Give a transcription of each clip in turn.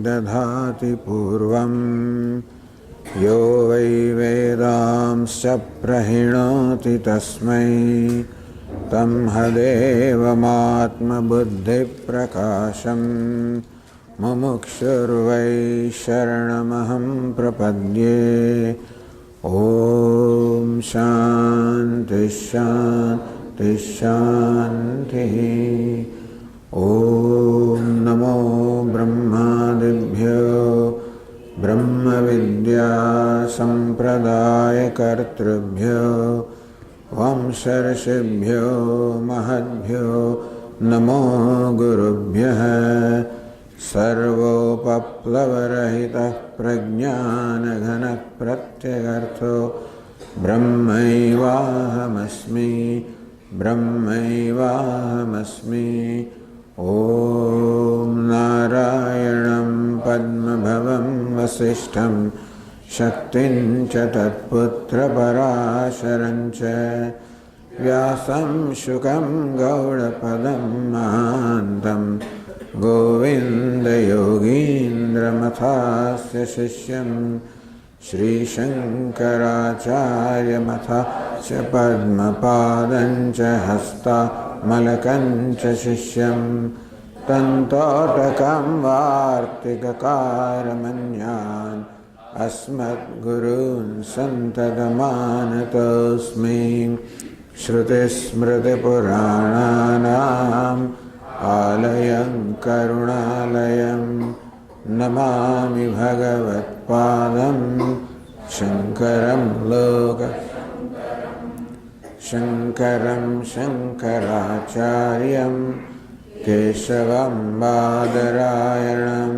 दधाति पूर्वं यो वै वेदांश्च प्रहिणोति तस्मै तं हदेवमात्मबुद्धिप्रकाशं मुमुक्षुर्वै शरणमहं प्रपद्ये। ॐ शान्ति शान्ति शान्तिः। ॐ नमो ब्रह्मादिभ्यो ब्रह्मविद्या सम्प्रदायकर्तृभ्यो वंशर्षिभ्यो महद्भ्यो नमो गुरुभ्यः। सर्वोपप्लवरहितः प्रज्ञानघनः प्रत्यगर्थो ब्रह्मैवाहमस्मि ब्रह्मैवाहमस्मि। ॐ नारायणं पद्मभवं वसिष्ठं शक्तिं च तत्पुत्रपराशरं च व्यासं शुकं गौडपदं महान्तं गोविन्दयोगीन्द्रमथास्य शिष्यं श्रीशङ्कराचार्यमथास्य पद्मपादं च हस्तामलकं च शिष्यं तन्तोटकं वार्तिककारमन्यान् अस्मद्गुरून् सन्ततमानतोऽस्मि। श्रुतिस्मृतिपुराणानाम् आलयं करुणालयं नमामि भगवत्पादं शङ्करं शङ्करं शङ्कराचार्यं केशवं बादरायणं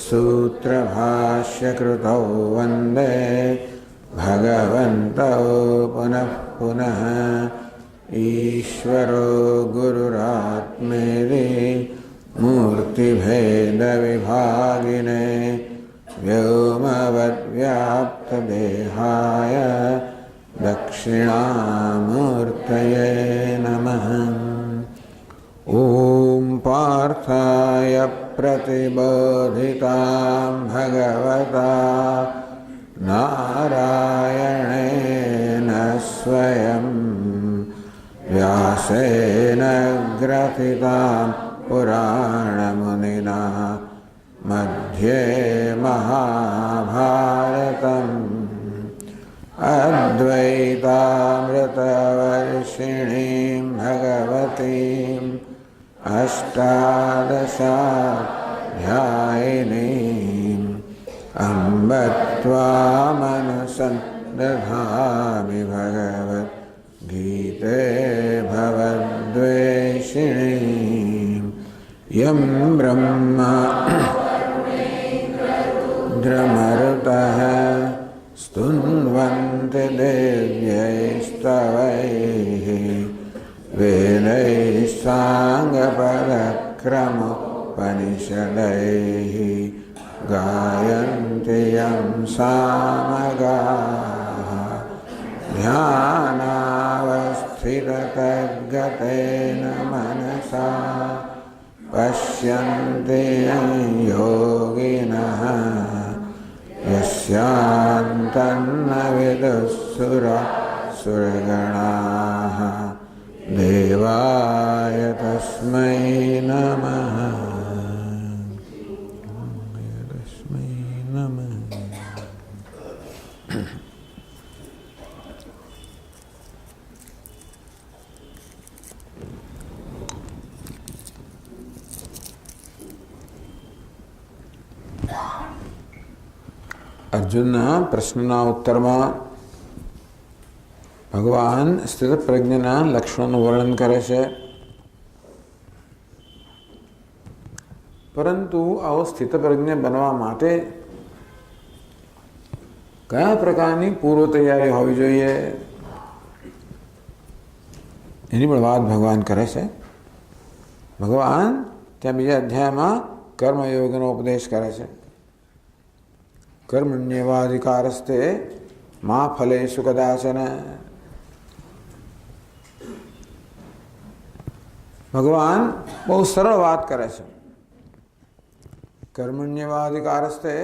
सूत्रभाष्यकृतौ वन्दे भगवन्तौ पुनः पुनः। ईश्वरो गुरुरात्मेति मूर्तिभेदविभागिने व्योमवद्व्याप्तदेहाय दक्षिणामूर्तये नमः। ॐ पार्थाय प्रतिबोधितां भगवता नारायणेन स्वयं व्यासेन ग्रथितां पुराणमुनिना मध्ये महाभारतम् अद्वैतामृतवर्षिणीं भगवतीम् अष्टादशाध्यायिनीम् अम्ब त्वामनुसन्दधामि भगवद्गीते भवद्वेषिणीं यं ब्रह्मा रुद्रमरुतः स्तुन्वन्ति देव्यैस्तवैः वेदैः साङ्गपदक्रमोपनिषदैः गायन्ति यं सामगाः ध्यानावस्थिततद्गतेन मनसा पश्यन्ति योगिनः यस्यान्तन्न विदुःसुरगणाः देवाय तस्मै नमः। तस्मै नमः। અર્જુનના પ્રશ્નના ઉત્તરમાં ભગવાન સ્થિતપ્રજ્ઞના લક્ષણોનું વર્ણન કરે છે, પરંતુ આવો સ્થિતપ્રજ્ઞ બનવા માટે કયા પ્રકારની પૂર્વ તૈયારી હોવી જોઈએ એની પણ વાત ભગવાન કરે છે. ભગવાન ત્યાં બીજા અધ્યાયમાં કર્મયોગનો ઉપદેશ કરે છે. કર્મણ્યેવાધિકારસ્તે મા ફલેષુ કદાચન. ભગવાન બહુ સરળ વાત કરે છે. કર્મણ્યવાધિકારસ્તે,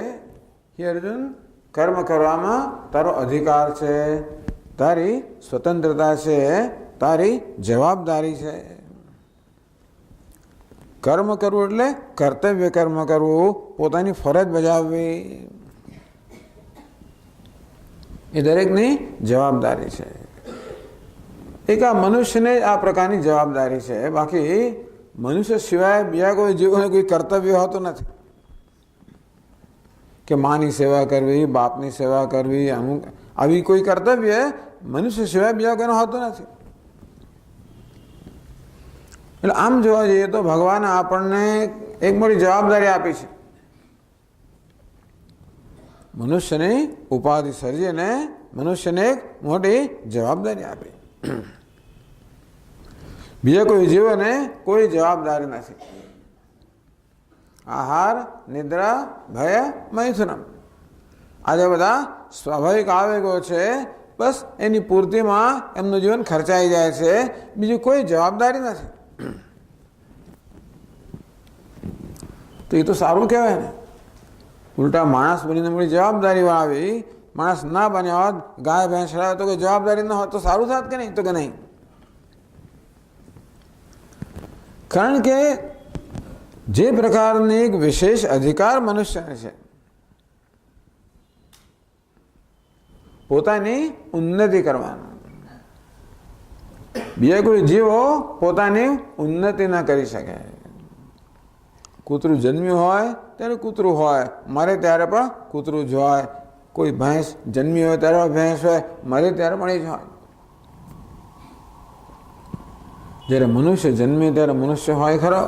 હે અર્જુન, કર્મ કરવામાં તારો અધિકાર છે, તારી સ્વતંત્રતા છે, તારી જવાબદારી છે. કર્મ કરવું એટલે કર્તવ્ય કર્મ કરવું, પોતાની ફરજ બજાવવી, એ દરેકની જવાબદારી છે. એક આ મનુષ્યને આ પ્રકારની જવાબદારી છે. બાકી મનુષ્ય સિવાય બીજા કોઈ જીવોને કોઈ કર્તવ્ય હોતું નથી કે માની સેવા કરવી, બાપની સેવા કરવી, અમુક આવી કોઈ કર્તવ્ય મનુષ્ય સિવાય બીજા કોઈનો હોતું નથી. એટલે આમ જોવા જઈએ તો ભગવાને આપણને એક મોટી જવાબદારી આપી છે. મનુષ્યની ઉપાધિ સર્જીને મનુષ્યને એક મોટી જવાબદારી આપી. બીજા કોઈ જીવોને કોઈ જવાબદારી નથી. આહાર, નિદ્રા, ભય, મૈથુનમ, આજે બધા સ્વાભાવિક આવેગો છે, બસ એની પૂર્તિમાં એમનું જીવન ખર્ચાઈ જાય છે, બીજી કોઈ જવાબદારી નથી. તો એ તો સારું કહેવાય ને. ઉલટા માણસ બનીને મોટી જવાબદારી આવી, માણસ ના બન્યા હોત, ગાય ભેંસ ચડાવે તો કોઈ જવાબદારી ન હોત તો સારું થાત કે નહીં? તો કે નહીં. કારણ કે જે પ્રકારની એક વિશેષ અધિકાર મનુષ્યને છે, પોતાની ઉન્નતિ કરવાનો. બીજા કોઈ જીવો પોતાની ઉન્નતિ ન કરી શકે. કૂતરું જન્મ્યું હોય ત્યારે કૂતરું હોય, મરે ત્યારે પણ કૂતરું જ હોય. કોઈ ભેંસ જન્મી હોય ત્યારે ભેંસ હોય, મરે ત્યારે પણ એ જ હોય. જ્યારે મનુષ્ય જન્મે ત્યારે મનુષ્ય હોય ખરો,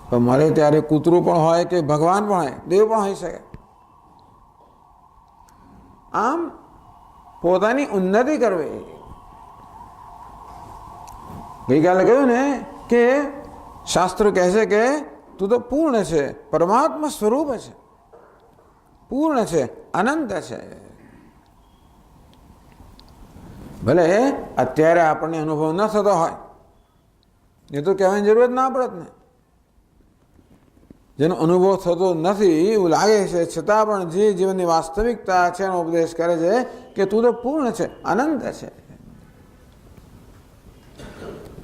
પણ મરે ત્યારે કૂતરું પણ હોય કે ભગવાન પણ હોય, દેવ પણ હોઈ શકે. આમ પોતાની ઉન્નતિ કરવી. ગઈકાલે કહ્યું ને કે શાસ્ત્રો કહે છે કે તું તો પૂર્ણ છે, પરમાત્મા સ્વરૂપ છે, પૂર્ણ છે, અનંત છે. ભલે અત્યારે આપણને અનુભવ ન થતો હોય, એ તો કહેવાની જરૂરત ના પડત ને. જેનો અનુભવ થતો નથી એવું લાગે છે, છતાં પણ જે જીવનની વાસ્તવિકતા છે એનો ઉપદેશ કરે છે કે તું તો પૂર્ણ છે, અનંત છે.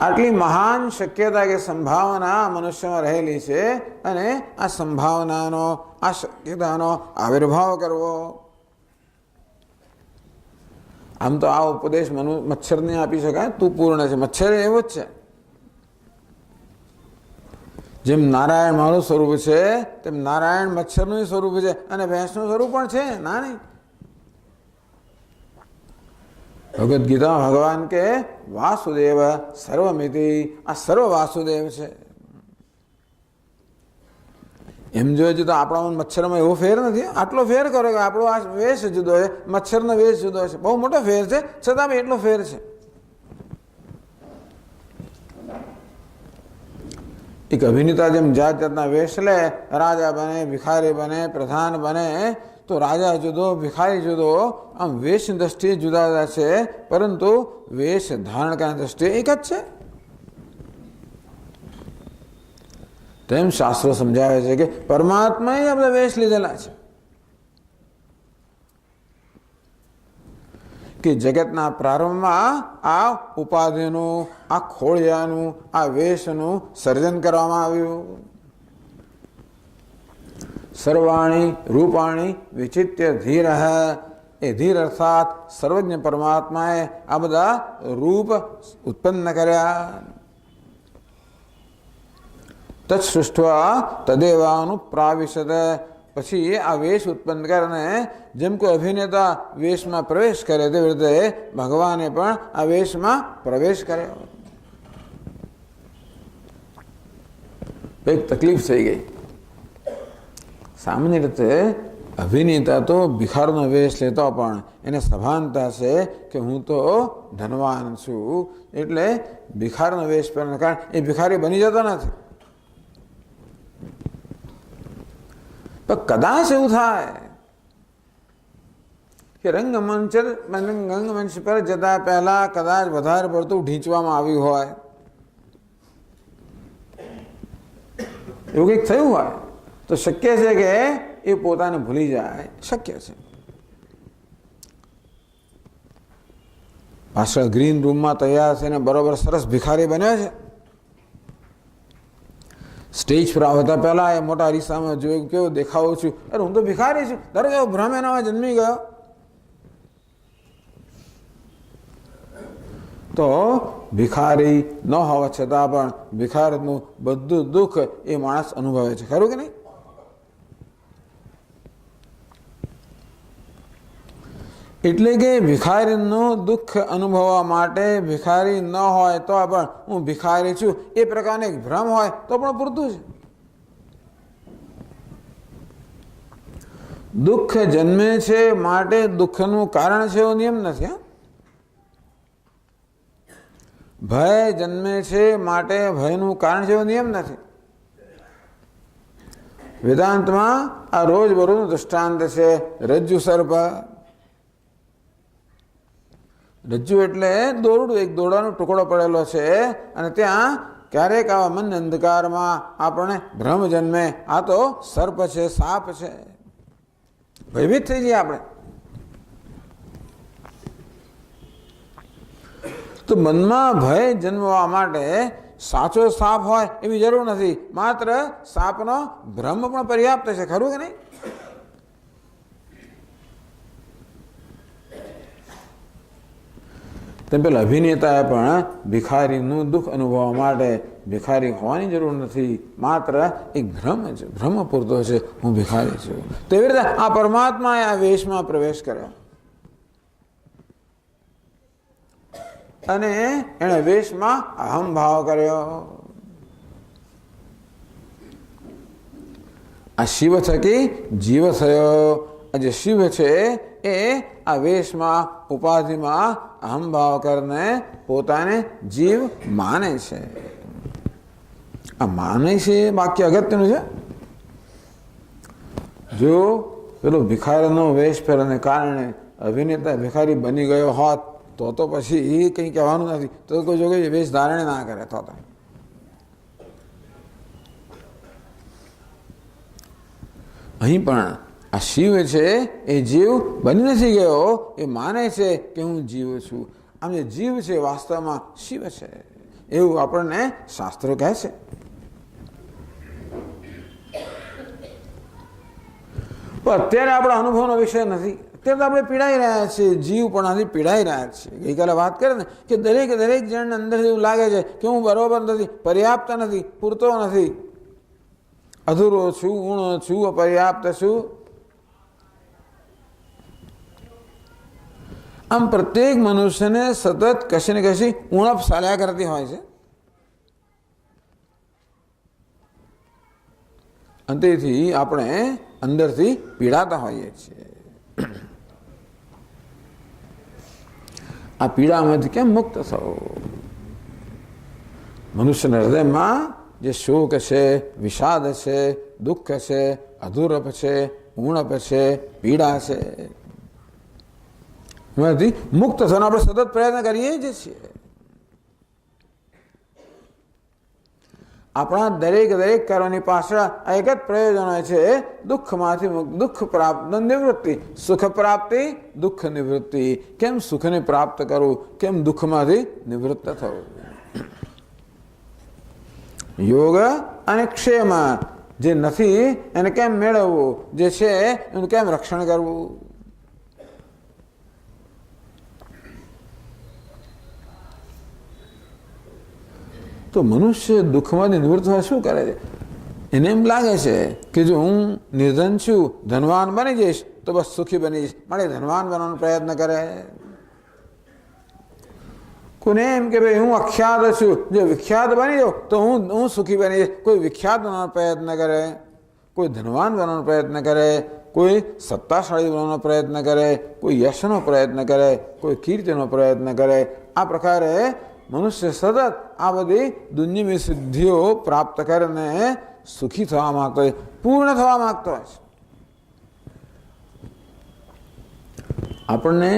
આટલી મહાન શક્યતા કે સંભાવના મનુષ્યમાં રહેલી છે, અને આ સંભાવનાનો, આ શક્યતાનો આવિર્ભાવ કરવો. આમ તો આ ઉપદેશ મચ્છરને આપી શકાય, તું પૂર્ણ છે. મચ્છર એવો જ છે. જેમ નારાયણ મારું સ્વરૂપ છે, તેમ નારાયણ મચ્છરનું સ્વરૂપ છે, અને ભેંસનું સ્વરૂપ પણ છે. ના નહીં. ભગવદ્ ગીતા ભગવાન કે વાસુદેવ સર્વમિતિ, આ સર્વ વાસુદેવ છે. એમ જોઈએ તો આપણા મચ્છરમાં એવો ફેર નથી. આટલો ફેર કરો કે આપણો આ વેશ જુદો છે, મચ્છરનો વેશ જુદો છે. બહુ મોટો ફેર છે, છતાં બી એટલો ફેર છે. એક અભિનેતા જેમ જાત જાતના વેશ લે, રાજા બને, ભિખારી બને, પ્રધાન બને, તો રાજા જુદો, ભિખારી જુદો, આમ વેશની દ્રષ્ટિએ જુદા જુદા છે, પરંતુ વેશ ધારણ કરવાની દ્રષ્ટિએ એક જ છે. તેમ શાસ્ત્રો સમજાવે છે કે પરમાત્માએ આ બધા વેશ લીધેલા છે કે જગતના પ્રારંભમાં આ ઉપાધિનું, આ ખોળિયાનું, આ વેશનું સર્જન કરવામાં આવ્યું. સર્વાણી રૂપાણી વિચિત્ય ધીર, એ ધીર અર્થાત સર્વજ્ઞ પરમાત્માએ આ બધા રૂપ ઉત્પન્ન કર્યા. તત્સૃષ્ટવા તદેવાનું પ્રાવિશત, પછી આ વેશ ઉત્પન્ન કરીને જેમ કોઈ અભિનેતા વેશમાં પ્રવેશ કરે તેવી રીતે ભગવાને પણ આ વેશમાં પ્રવેશ કર્યો. એક તકલીફ થઈ ગઈ. સામાન્ય રીતે અભિનેતા તો ભિખારનો વેશ લેતો પણ એને સભાનતા છે કે હું તો ધનવાન છું, એટલે ભિખારનો વેશ પહેરવાના કારણે એ ભિખારી બની જતો નથી. પણ કદાચ એવું થાય કે રંગમંચ પર જતા પહેલા કદાચ વધારે પડતું ઢીંચવામાં આવ્યું હોય, એવું કંઈક થયું હોય, તો તો શક્ય છે કે એ પોતાને ભૂલી જાય, શક્ય છે. પાછળ ગ્રીન રૂમમાં તૈયાર થઈને બરોબર સરસ ભિખારી બન્યો છે. સ્ટેજ પર આવતા પહેલા એ મોટા અરીસામાં જોયું કેવો દેખાવું છું, અરે હું તો ભિખારી છું. દરેક એવો ભ્રમ એનામાં જન્મી ગયો. તો ભિખારી ન હોવા છતાં પણ ભિખારીનું બધું દુઃખ એ માણસ અનુભવે છે, ખરું કે નહીં? એટલે કે ભિખારીનું દુઃખ અનુભવવા માટે ભિખારી ન હોય તો પણ હું ભિખારી છું એ પ્રકારનો એક ભ્રમ હોય તો પણ પૂરતું છે. દુઃખ જન્મે છે માટે દુઃખનું કારણ છે એવો નિયમ નથી. હા, ભય જન્મે છે માટે ભયનું કારણ છે એવો નિયમ નથી. વેદાંતમાં આ રોજબરોજનું દૃષ્ટાંત છે રજ્જુ સર્પ. રજ્જુ એટલે દોરડું, એક દોરડાનો ટુકડો પડેલો છે અને ત્યાં ક્યારેક આવા મન અંધકારમાં આપણને ભ્રમ જન્મે, આ તો સર્પ છે, સાપ છે, ભયભીત થઈ જઈએ આપણે. તો મનમાં ભય જન્મવા માટે સાચો સાપ હોય એવી જરૂર નથી, માત્ર સાપનો ભ્રમ પણ પર્યાપ્ત છે, ખરું કે નહીં? તેમ પેલા અભિનેતાએ પણ ભિખારીનું દુઃખ અનુભવવા માટે ભિખારી હોવાની જરૂર નથી, માત્ર એક ભ્રમ છે, ભ્રમ પૂરતો છે હું ભિખારી છું. તેવી રીતે આ પરમાત્માએ આ વેશમાં પ્રવેશ કર્યો અને એણે વેશમાં અહમ ભાવ કર્યો. આ શિવ થકી જીવ થયો. આ જે શિવ છે એ આ વેશમાં ઉપાધિમાં અહમ ભાવ કરીને પોતાને જીવ માને છે. આ માને છે એ વાક્ય અગત્યનું છે. જો પેલો ભિખારીનો વેશ પહેરવાને કારણે અભિનેતા ભિખારી બની ગયો હોત તો પછી એ કંઈ કહેવાનું નથી, તો કોઈ જો કોઈ વેશ ધારણે ના કરે તો. અહીં પણ આ શિવ છે એ જીવ બની નથી ગયો, એ માને છે કે હું જીવ છું. આમ જે જીવ છે વાસ્તવમાં શિવ છે એવું આપણને શાસ્ત્રો કહે છે. પણ અત્યારે આપણા અનુભવનો વિષય નથી. અત્યારે તો આપણે પીડાઈ રહ્યા છીએ, જીવ પણ હજી પીડાઈ રહ્યા છીએ. ગઈકાલે વાત કરે ને કે દરેક જણને અંદર એવું લાગે છે કે હું બરોબર નથી, પર્યાપ્ત નથી, પૂરતો નથી, અધૂરો છું, ઊણો છું, અપર્યાપ્ત છું. આમ પ્રત્યેક મનુષ્યને સતત કશી ને કશી ઉણપ ચાલ્યા કરતી હોય છે. અને તેથી આપણે અંદરથી પીડાતા હોઈએ છીએ. આ પીડામાંથી કેમ મુક્ત થવું? મનુષ્યના હૃદયમાં જે શોક છે, વિષાદ છે, દુઃખ છે, અધૂરપ છે, ઉણપ છે, પીડા છે, એમાંથી મુક્ત થવાનો આપણે સતત પ્રયત્ન કરીએ જ છીએ. આપણા દરેક કર્મની પાછળ આ એક જ પ્રયોજન હોય છે, દુઃખમાંથી દુઃખ પ્રાપ્ત નિવૃત્તિ, સુખ પ્રાપ્તિ, દુઃખ નિવૃત્તિ. કેમ સુખને પ્રાપ્ત કરવું, કેમ દુઃખમાંથી નિવૃત્ત થવું? યોગ અને ક્ષેમ, જે નથી એને કેમ મેળવવું, જે છે એનું કેમ રક્ષણ કરવું? તો મનુષ્ય દુઃખમાંથી નિવૃત્ત થવા શું કરે છે? એને એમ લાગે છે કે જો હું નિર્ધન છું, ધનવાન બની જઈશ તો બસ સુખી બની જઈશ, માટે ધનવાન બનવાનો પ્રયત્ન કરે. કોઈને એમ કે ભાઈ હું અખ્યાત છું, જો વિખ્યાત બની જાઉં તો હું સુખી બની જઈશ. કોઈ વિખ્યાત બનવાનો પ્રયત્ન કરે, કોઈ ધનવાન બનવાનો પ્રયત્ન કરે, કોઈ સત્તાશાળી બનવાનો પ્રયત્ન કરે, કોઈ યશનો પ્રયત્ન કરે, કોઈ કીર્તિનો પ્રયત્ન કરે. આ પ્રકારે મનુષ્ય સતત આ બધી દુનિયાની સિદ્ધિઓ પ્રાપ્ત કરીને સુખી થવા માંગતો હોય, પૂર્ણ થવા માંગતો હોય છે. આપણને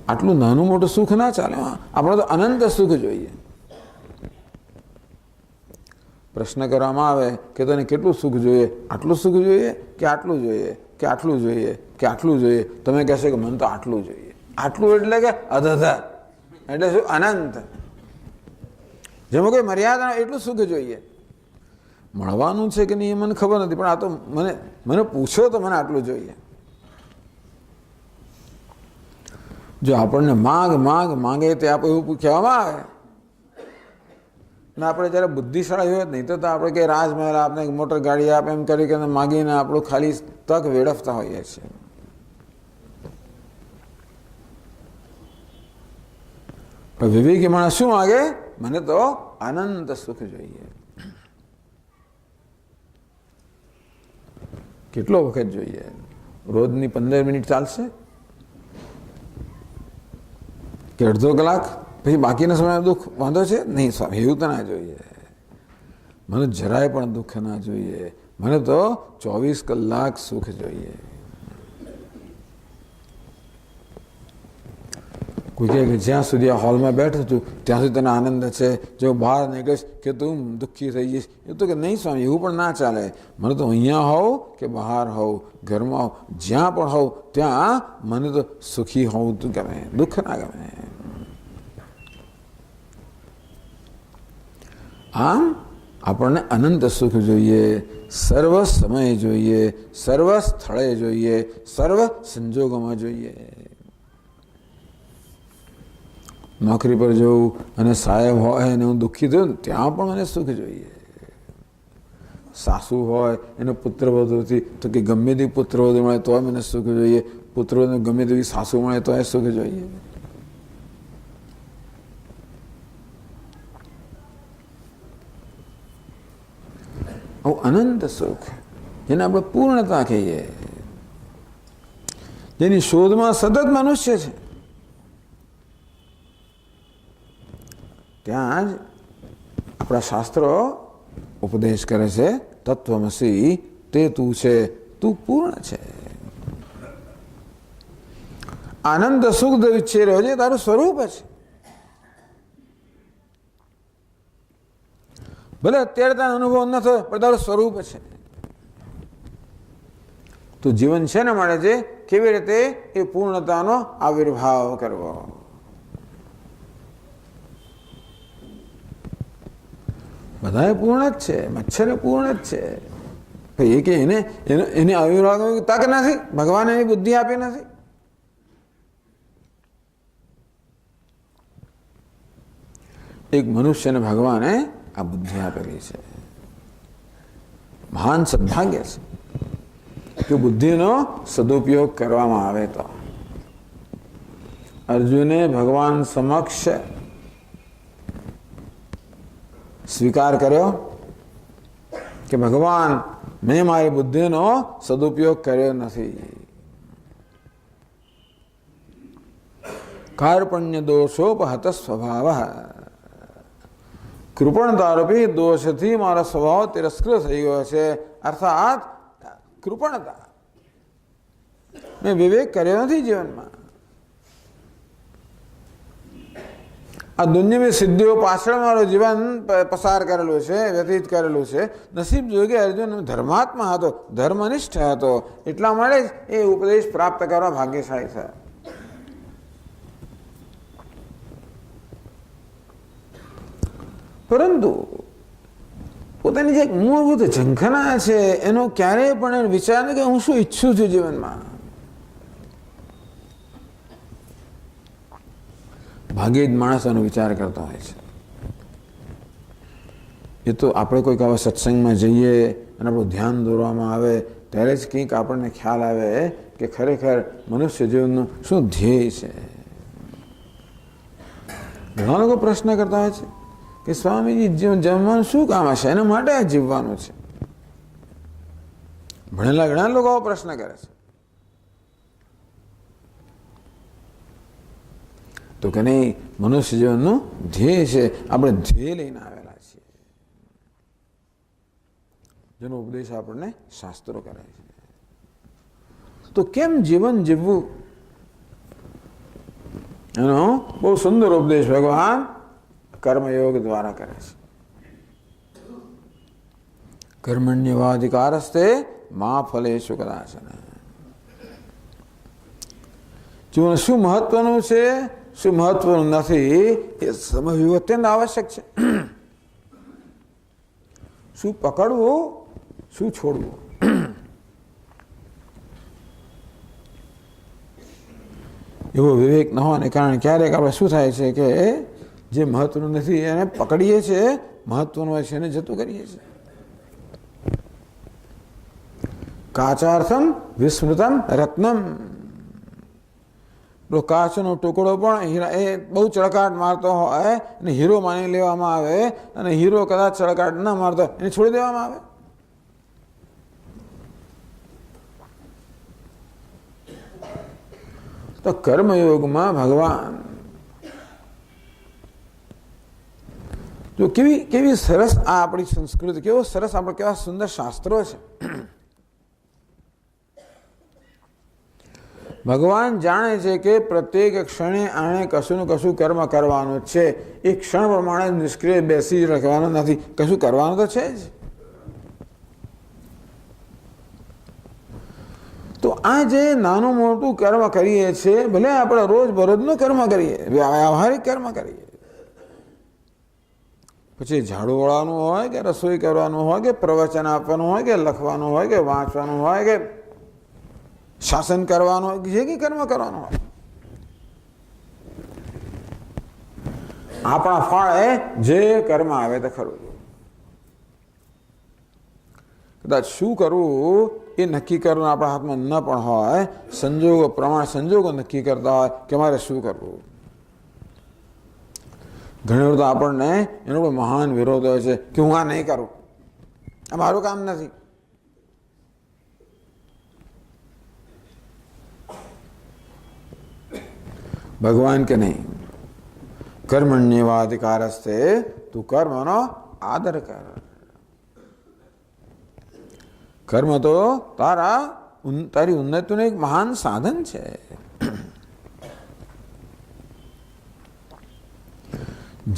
આટલું નાનું મોટું સુખ ના ચાલે, આપણે તો અનંત સુખ જોઈએ. પ્રશ્ન કરવામાં આવે કે તને કેટલું સુખ જોઈએ, આટલું સુખ જોઈએ કે આટલું જોઈએ કે આટલું જોઈએ કે આટલું જોઈએ, તમે કહેશો કે મને તો આટલું જોઈએ. આટલું એટલે કે અધધ, એટલે શું? અનંત. જેમાં કોઈ મર્યાદા, એટલું સુખ જોઈએ. મળવાનું છે કે નહીં એ મને ખબર નથી, પણ આ તો મને પૂછો તો મને આટલું જોઈએ. જો આપણને માંગે તે આપણે એવું કહેવામાં આવે ને આપણે જ્યારે બુદ્ધિશાળી હોય નહીં તો આપણે કે રાજમહેલ આપને મોટર ગાડી આપે એમ કરી કે માગીને આપણું ખાલી તક વેડફતા હોઈએ છીએ. પણ વિવેકી માણસ શું માગે? મને તો અનંત સુખ જોઈએ. કેટલો વખત જોઈએ? રોજની 15 મિનિટ ચાલશે કે અડધો કલાક? પછી બાકીના સમયમાં દુઃખ વાંધો છે? નહીં સ્વામી, એવું તો ના જોઈએ. મને જરાય પણ દુઃખ ના જોઈએ. મને તો 24 કલાક સુખ જોઈએ. કોઈ કહે કે જ્યાં સુધી આ હોલમાં બેઠું છું ત્યાં સુધી તને આનંદ છે, જો બહાર નીકળીશ કે તું દુઃખી થઈ જઈશ. એ તો કે નહીં સ્વામી, એવું પણ ના ચાલે. મને તો અહીંયા હોવ કે બહાર હોવ, ઘરમાં હોવ, જ્યાં પણ હોવ ત્યાં મને તો સુખી હોવું તું ગમે, દુઃખ ના ગમે. આમ આપણને અનંત સુખ જોઈએ, સર્વ સમય જોઈએ, સર્વ સ્થળે જોઈએ, સર્વ સંજોગોમાં જોઈએ. નોકરી પર જવું અને સાહેબ હોય અને હું દુઃખી થયું ત્યાં પણ મને સુખ જોઈએ. સાસુ હોય એને પુત્રવધુથી તો કે ગમે તે પુત્રવધુ મળે તોય મને સુખ જોઈએ, પુત્રવધુ ગમે તેવી સાસુ મળે તોય સુખ જોઈએ. અનંત સુખ, જેને આપણે પૂર્ણતા કહીએ, જેની શોધમાં સતત મનુષ્ય છે, ત્યાં જ આપણા શાસ્ત્રો ઉપદેશ કરે છે તત્વમસી, તે તું છે, તું પૂર્ણ છે. આનંદ સુખ વિચ્છેરો જે તારું સ્વરૂપ છે. ભલે અત્યારે તારો અનુભવ ન થયો પણ તારું સ્વરૂપ છે. તો જીવન છે ને મળે છે કેવી રીતે એ પૂર્ણતાનો આવિર્ભાવ કરવો. બધા પૂર્ણ જ છે, મચ્છર પૂર્ણ જ છે. એ કે એને આવિર્ભાવ તક નથી, ભગવાને એની બુદ્ધિ આપી નથી. એક મનુષ્યને ભગવાને આ બુદ્ધિ આપેલી છે. મહાન સદભાગ્ય છે કે બુદ્ધિનો સદુપયોગ કરવામાં આવે. તો અર્જુને ભગવાન સમક્ષ સ્વીકાર કર્યો કે ભગવાન, મેં મારી બુદ્ધિનો સદુપયોગ કર્યો નથી. કાર્પણ્ય દોષોપહત સ્વભાવ, કૃપણતારૂપી દોષથી મારો સ્વભાવ તિરસ્કૃત થઈ ગયો છે. અર્થાત કૃપણતા, મેં વિવેક કર્યો નથી જીવનમાં. આ દુનિયાની સિદ્ધિઓ પાછળ મારું જીવન પસાર કરેલું છે, વ્યતીત કરેલું છે. નસીબ જોગે અર્જુન ધર્માત્મા હતો, ધર્મનિષ્ઠ હતો, એટલા માટે જ એ ઉપદેશ પ્રાપ્ત કરવા ભાગ્યશાળી છે. પરંતુ પોતાની જે મૂળભૂત ઝંખના છે એનો ક્યારેય પણ વિચાર નથી કે હું શું ઈચ્છું છું જીવનમાં. ભાગ્યે જ માણસ એનો વિચાર કરતો હોય છે. એ તો આપણે કોઈક આવા સત્સંગમાં જઈએ અને આપણું ધ્યાન દોરવામાં આવે ત્યારે જ કંઈક આપણને ખ્યાલ આવે કે ખરેખર મનુષ્ય જીવનનું શું ધ્યેય છે. ઘણા લોકો પ્રશ્ન કરતા હોય છે કે સ્વામીજી જમવાનું શું કામ હશે, એના માટે જીવવાનું છે. ભણેલા ઘણા લોકો આવો પ્રશ્ન કરે છે. તો કે નહીં, મનુષ્ય જીવનનું ધ્યેય છે, આપણે ધ્યેય લઈને આવેલા છીએ, જેનો ઉપદેશ આપણને શાસ્ત્રો કરે છે. તો કેમ જીવન જીવવું એનો બહુ સુંદર ઉપદેશ ભગવાન કર્મયોગ દ્વારા કરે છે. કર્મણ્યવાધિકારસ્તે મા ફલેષુ કદાચન. જીવન શું મહત્વનું છે, શું મહત્વનું નથી એ સમજવું અત્યંત આવશ્યક છે. શું પકડવું, શું છોડવું. એવો વિવેક ન હોવાને કારણે ક્યારેક આપણે શું થાય છે કે જે મહત્વનું નથી એને પકડીએ છીએ, મહત્વનું હોય છે એને જતું કરીએ છીએ. કાચાર્થમ વિસ્મૃતમ રત્નમ. કાચનો ટુકડો પણ એ બહુ ચળકાટ મારતો હોય અને હીરો માની લેવામાં આવે, અને હીરો કદાચ ચળકાટ ન મારતો એને છોડી દેવામાં આવે. તો કર્મયોગમાં ભગવાન જો કેવી સરસ આ આપણી સંસ્કૃતિ, કેવો સરસ આપણે કેવા સુંદર શાસ્ત્રો છે. ભગવાન જાણે છે કે પ્રત્યેક ક્ષણે આણે કશું ને કશું કર્મ કરવાનું છે. એ ક્ષણ પ્રમાણે નિષ્ક્રિય બેસી જ રાખવાનું નથી, કશું કરવાનું તો છે જ. તો આ જે નાનું મોટું કર્મ કરીએ છીએ, ભલે આપણે રોજબરોજનું કર્મ કરીએ, વ્યવહારિક કર્મ કરીએ, પછી ઝાડુ વળવાનું હોય કે રસોઈ કરવાનું હોય કે પ્રવચન આપવાનું હોય કે લખવાનું હોય કે વાંચવાનું હોય કે શાસન કરવાનું હોય, જે કંઈ કર્મ કરવાનું હોય, આપણા ફાળે જે કર્મ આવે તે ખરું. કદાચ શું કરવું એ નક્કી કરવાનું આપણા હાથમાં ન પણ હોય, સંજોગો પ્રમાણે સંજોગો નક્કી કરતા હોય કે મારે શું કરવું. ઘણી વખત આપણને એનો કોઈ મહાન વિરોધ હોય છે કે હું આ નહીં કરું, આ મારું કામ નથી. ભગવાન કે નહીં, કર્મણ્યવાધિકારસ્તે, તું કર્મનો આદર કર. કર્મ તો તારી ઉન્નતિનું એક મહાન સાધન છે.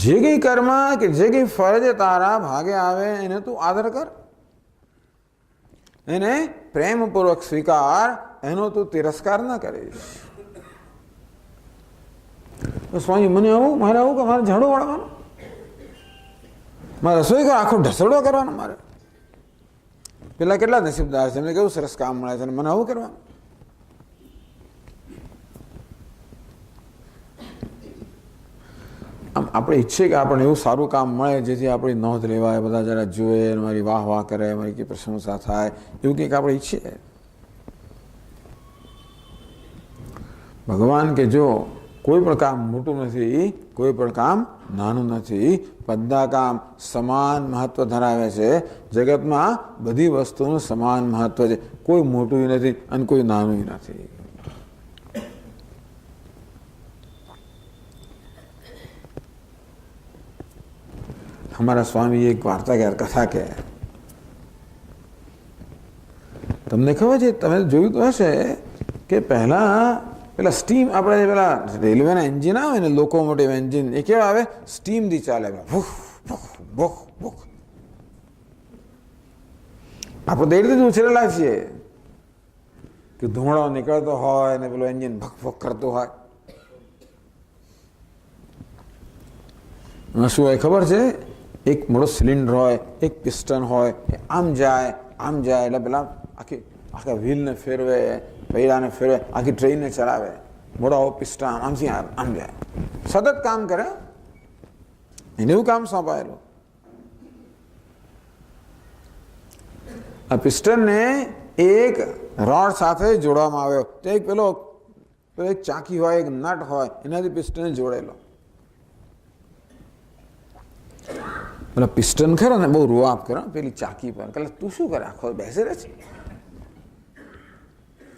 જે કંઈ કર્મ કે જે કંઈ ફરજ તારા ભાગે આવે એને તું આદર કર, એને પ્રેમપૂર્વક સ્વીકાર, એનો તું તિરસ્કાર ન કરીશ. તો સ્વામી મને આવું, મારે આવું કે મારે ઝાડુ વાળવાનું, મારે રસોઈ આખો ઢસડો કરવાનો, મારે પેલા કેટલા નસીબદાર છે, એમને કેવું સરસ કામ મળે છે, મને આવું કરવાનું. આમ આપણે ઈચ્છીએ કે આપણને એવું સારું કામ મળે જેથી આપણી નોંધ લેવાય, બધા જરા જોઈએ, મારી વાહ વાહ કરે, મારી કંઈ પ્રશંસા થાય, એવું કંઈક આપણે ઈચ્છીએ. ભગવાન કે જો કોઈ પણ કામ મોટું નથી, કોઈ પણ કામ નાનું નથી, બધા કામ સમાન મહત્વ ધરાવે છે. જગતમાં બધી વસ્તુનું સમાન મહત્વ છે, કોઈ મોટું નથી અને કોઈ નાનું નથી. हमारा स्वामी एक वार्ता कथा કહે, તમને ખબર છે, તમે જોયું તો હશે કે પહેલા પેલા સ્ટીમ, આપણે પેલા રેલવેના એન્જિન આવે ને, લોકોમોટિવ એન્જિન, એ કેવા આવે, સ્ટીમથી ચાલે, ભૂખ ભૂખ ભૂખ ભૂખ. આપણે તો એ રીતે ઉછરેલા છીએ કે ધુમાડો નીકળતો હોય ને પેલું એન્જિન ભક ભક કરતું હોય. એમાં શું હોય ખબર છે, એક મોટો સિલિન્ડર હોય, એક પિસ્ટન હોય, આમ જાય એટલે પેલા આખા વ્હીલને ફેરવે, પૈડાને ફેરવે, આખી ટ્રેનને ચલાવે. મોટા પિસ્ટન આમથી આમ જાય, સતત કામ કરે, એને એવું કામ સોંપાયેલું. આ પિસ્ટનને એક રોડ સાથે જોડવામાં આવ્યો, તો એક પેલો એક ચાકી હોય, એક નટ હોય, એનાથી પિસ્ટનને જોડેલો. પેલા પિસ્ટન ખરો ને બહુ રૂઆબ કરે પેલી ચાકી પર, કે તું શું કરે, આખો બેસી રહે છે,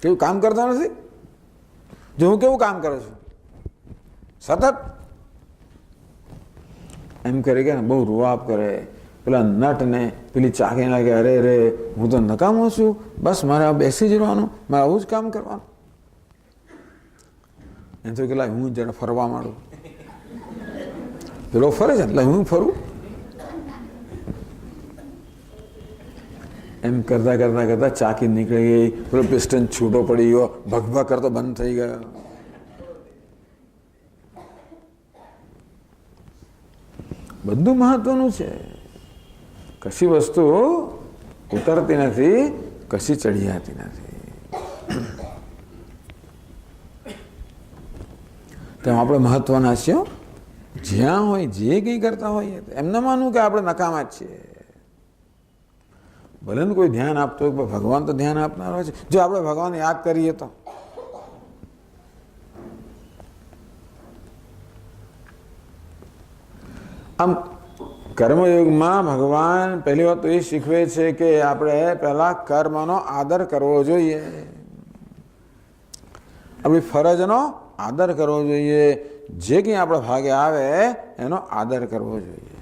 કેવું કામ કરતો નથી, જો હું કેવું કામ કરું છું સતત, એમ કરી કે બહુ રૂઆબ કરે. પેલા નટ ને પેલી ચાકી લાગે, અરે રે હું તો નકામો છું, બસ મારે બેસી જ રહેવાનું, મારે આવું જ કામ કરવાનું. એમ તો કે હું જરા ફરવા માંડું, પેલો ફરે છે એટલે હું ફરું. એમ કરતાં કરતાં કરતાં ચાકી નીકળી ગઈ, પેલો પિસ્ટન છૂટો પડી ગયો, ભગભગ કરતો બંધ થઈ ગયો. બધું મહત્વનું છે. કશી વસ્તુ ઉતરતી નથી, કશી ચઢિયાતી નથી. તેમ આપણે મહત્વના છીએ. જ્યાં હોય જે કંઈ કરતા હોઈએ એમ ન માનવું કે આપણે નકામા જ છીએ. ભલે ને કોઈ ધ્યાન આપતો હોય, ભગવાન તો ધ્યાન આપનારો છે. જો આપણે ભગવાન યાદ કરીએ તો આમ કર્મયોગમાં ભગવાન પહેલી વાત તો એ શીખવે છે કે આપણે પહેલા કર્મનો આદર કરવો જોઈએ, આપણી ફરજનો આદર કરવો જોઈએ, જે કંઈ આપણા ભાગે આવે એનો આદર કરવો જોઈએ.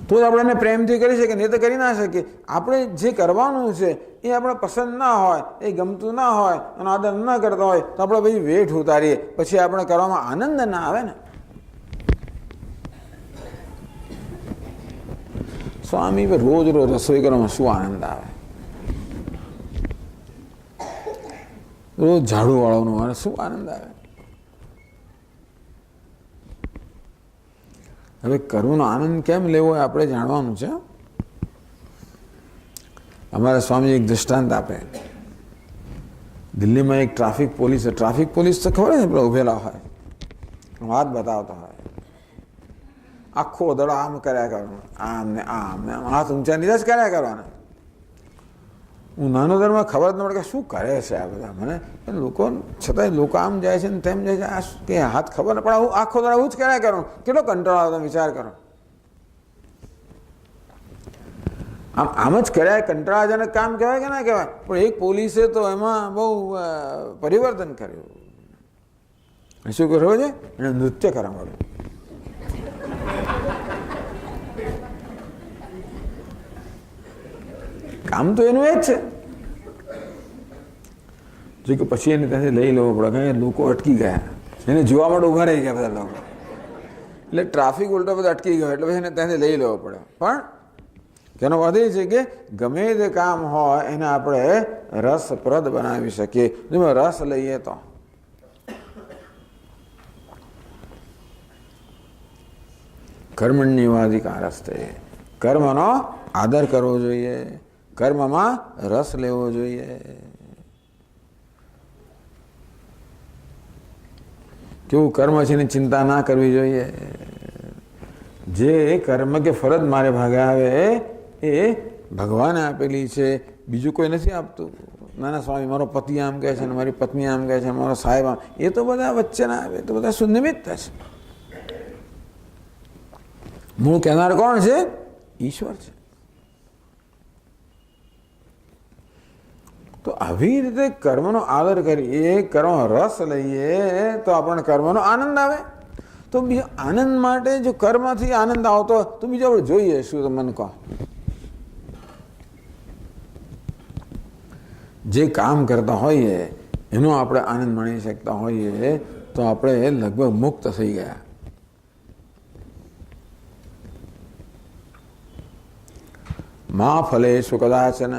તો જ આપણે એને પ્રેમથી કરી શકીએ, નહીં તો કરી ના શકીએ. આપણે જે કરવાનું છે એ આપણે પસંદ ના હોય, એ ગમતું ના હોય, એનો આદર ન કરતા હોય તો આપણે પછી વેઠ ઉતારીએ, પછી આપણે કરવામાં આનંદ ના આવે ને. સ્વામી રોજ રોજ રસોઈ કરવામાં શું આનંદ આવે? રોજ ઝાડુ વાળવાનું મને શું આનંદ આવે? હવે કર્મનો આનંદ કેમ લેવો એ આપણે જાણવાનું છે. અમારા સ્વામી એક દૃષ્ટાંત આપે. દિલ્હીમાં એક ટ્રાફિક પોલીસ તો ખબર ને પેલા ઉભેલા હોય, વાત બતાવતા હોય, આખો દડો આમ કર્યા કરવાનું, આમ ને આમ ને આમ, હાથ ઊંચા નીચે જ કર્યા કરવાના. હું નાનો દરમાં ખબર જ ન પડે કે શું કરે છે આ બધા. મને લોકો છતાંય લોકો આમ જાય છે ને તેમ જાય છે, આ કે હાથ ખબર ન પડે, હું આખો દડો આવું જ કર્યા કરવાનું. કેટલો કંટાળો આવે, તમે વિચાર કરો. આમ જ કર્યા કંટાળાજનક કામ કહેવાય કે ના કહેવાય? પણ એક પોલીસે તો એમાં બહુ પરિવર્તન કર્યું. શું કરવું છે? એને નૃત્ય કરવા મળ્યું. કામ તો એનું એ જ છે. જો કે પછી એને ત્યાંથી લઈ લેવો પડે, કારણ કે લોકો અટકી ગયા, એને જોવા માટે ઉભા રહી ગયા બધા લોકો, એટલે ટ્રાફિક ઉલટો બધો અટકી ગયો, એટલે પછી એને ત્યાંથી લઈ લેવો પડે. પણ તેનો અર્થ એ છે કે ગમે તે કામ હોય એને આપણે રસપ્રદ બનાવી શકીએ. જો રસ લઈએ તો કર્મણ્યવાધિકારસ્તે, કર્મનો આદર કરવો જોઈએ, કર્મમાં રસ લેવો જોઈએ. કેવું કર્મ છે એની ચિંતા ના કરવી જોઈએ. જે કર્મ કે ફરજ મારે ભાગે આવે એ ભગવાને આપેલી છે, બીજું કોઈ નથી આપતું. નાના સ્વામી મારો પતિ આમ કહે છે, મારી પત્ની આમ કહે છે, મારો સાહેબ આમ, એ તો બધા વચ્ચેના આવે, એ તો બધા સુનિમિત્ત છે. મૂળ કહેનાર કોણ છે? ઈશ્વર છે. તો આવી રીતે કર્મનો આદર કરીએ, કર્મ રસ લઈએ તો આપણને કર્મનો આનંદ આવે. તો બીજો આનંદ માટે જો કર્મથી આનંદ આવતો તો બીજો આપણે જોઈએ શું? તો મને કહો. જે કામ કરતા હોઈએ એનો આપણે આનંદ માણી શકતા હોઈએ તો આપણે લગભગ મુક્ત થઈ ગયા. મા ફલેષુ કદાચન.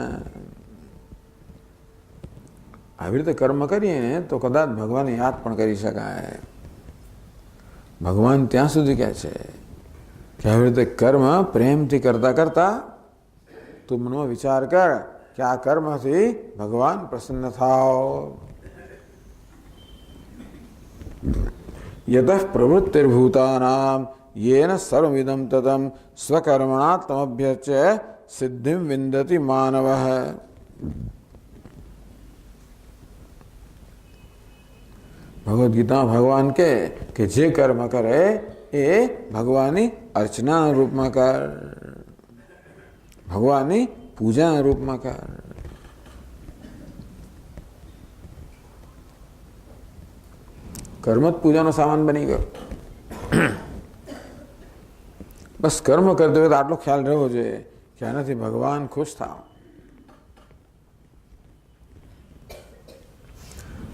આવી રીતે કર્મ કરીએ તો કદાચ ભગવાનને યાદ પણ કરી શકાય. ભગવાન ત્યાં સુધી કહે છે કે આવી રીતે કર્મ પ્રેમથી કરતા કરતા તું મનમાં વિચાર કર કે આ કર્મથી ભગવાન પ્રસન્ન થાવ. યતઃ પ્રવૃત્તિર્ભૂતાનાં યેન સર્વમિદં તતં સ્વકર્મણા તમભ્યર્ચ્ય સિદ્ધિમ વિંદતિ માનવઃ. ભગવદ્ ગીતા ભગવાન કે જે કર્મ કરે એ ભગવાનની અર્ચનાના રૂપમાં કર, ભગવાનની પૂજાના રૂપમાં કર. કર્મ જ પૂજાનો સામાન બની ગયો. બસ કર્મ કરते હોય તો આટલો ખ્યાલ રહેવો જોઈએ કે આનાથી ભગવાન ખુશ થાવ.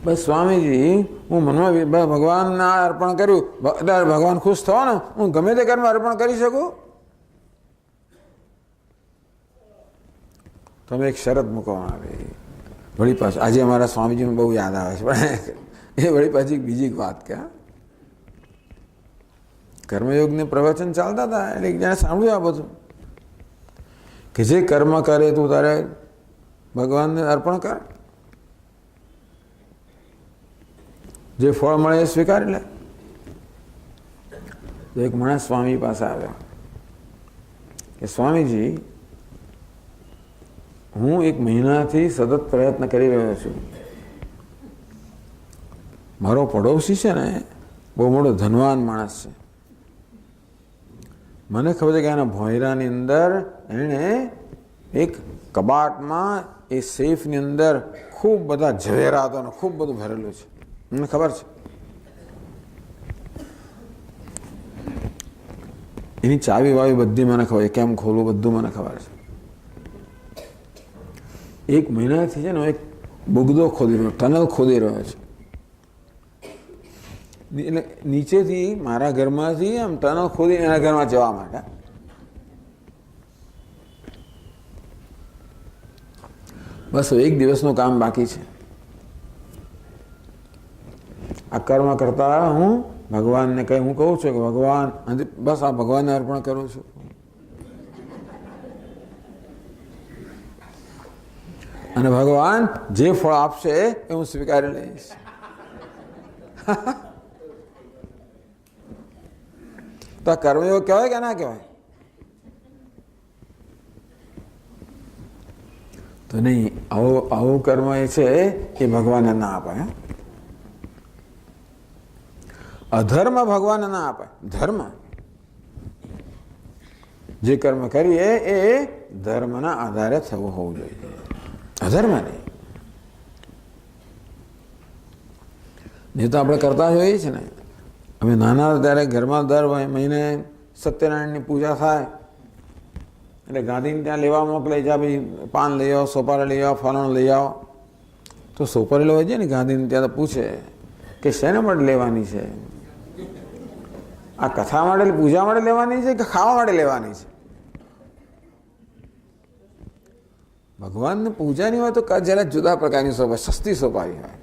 બસ સ્વામીજી હું મનમાં ભગવાનને અર્પણ કર્યું એટલે ભગવાન ખુશ થવા ને, હું ગમે તે કર્મ અર્પણ કરી શકું? તો અમે એક શરત મૂકવામાં આવી. વળી પાછું આજે અમારા સ્વામીજીને બહુ યાદ આવે છે, પણ એ વળી પાછી બીજી વાત કે કર્મયોગને પ્રવચન ચાલતા હતા એટલે એક જણે સાંભળ્યું આ બધું કે જે કર્મ કરે તું તારે ભગવાનને અર્પણ કર, જે ફળ મળે એ સ્વીકારી લે. તો એક માણસ સ્વામી પાસે આવ્યો કે સ્વામીજી, હું 1 મહિનાથી સતત પ્રયત્ન કરી રહ્યો છું. મારો પડોશી છે ને બહુ મોટો ધનવાન માણસ છે. મને ખબર છે કે એના ભોંયરાની અંદર એણે એક કબાટમાં એ સેફની અંદર ખૂબ બધા ઝવેરાતો અને ખૂબ બધું ભરેલું છે. મને ખબર છે. એની ચાવી વાવી બધી મને ખબર છે, કેમ ખોલવું બધું મને ખબર છે. 1 મહિનાથી છે ને એક બુગદો ખોદી રહ્યો, ટનલ ખોદી રહ્યો છે. એટલે નીચેથી મારા ઘરમાંથી આમ ટનલ ખોદી એના ઘરમાં જવા માટે. બસ 1 દિવસનું કામ બાકી છે. આ કર્મ કરતા હું ભગવાનને કહી હું કહું છું કે ભગવાન, બસ આ ભગવાનને અર્પણ કરું છું. અને ભગવાન જે ફળ આપશે એ હું સ્વીકારી લઈશ. તો આ કર્મયોગ કહેવાય કે ના કહેવાય? તો નહીં, આવું કર્મ એ છે એ ભગવાનને ના અપાય. અધર્મ ભગવાનને ના અપાય. ધર્મ જે કર્મ કરીએ એ ધર્મના આધારે થવું હોવું જોઈએ, અધર્મ નહીં. નહીં તો આપણે કરતા જોઈએ છે ને. અમે નાના હતા ત્યારે ઘરમાં દર મહિને સત્યનારાયણની પૂજા થાય એટલે ગાંધીને ત્યાં લેવા મોકલે, જા ભાઈ પાન લઈ આવો, સોપારી લઈ આવો, ફલાણું લઈ આવો. તો સોપારી લેવા જાય ને ગાંધીને ત્યાં તો પૂછે કે શેના માટે લેવાની છે? આ કથા માટે, પૂજા માટે લેવાની છે કે ખાવા માટે લેવાની છે? ભગવાનની પૂજાની હોય તો જરા જુદા પ્રકારની સોપારી, સસ્તી સોપારી હોય.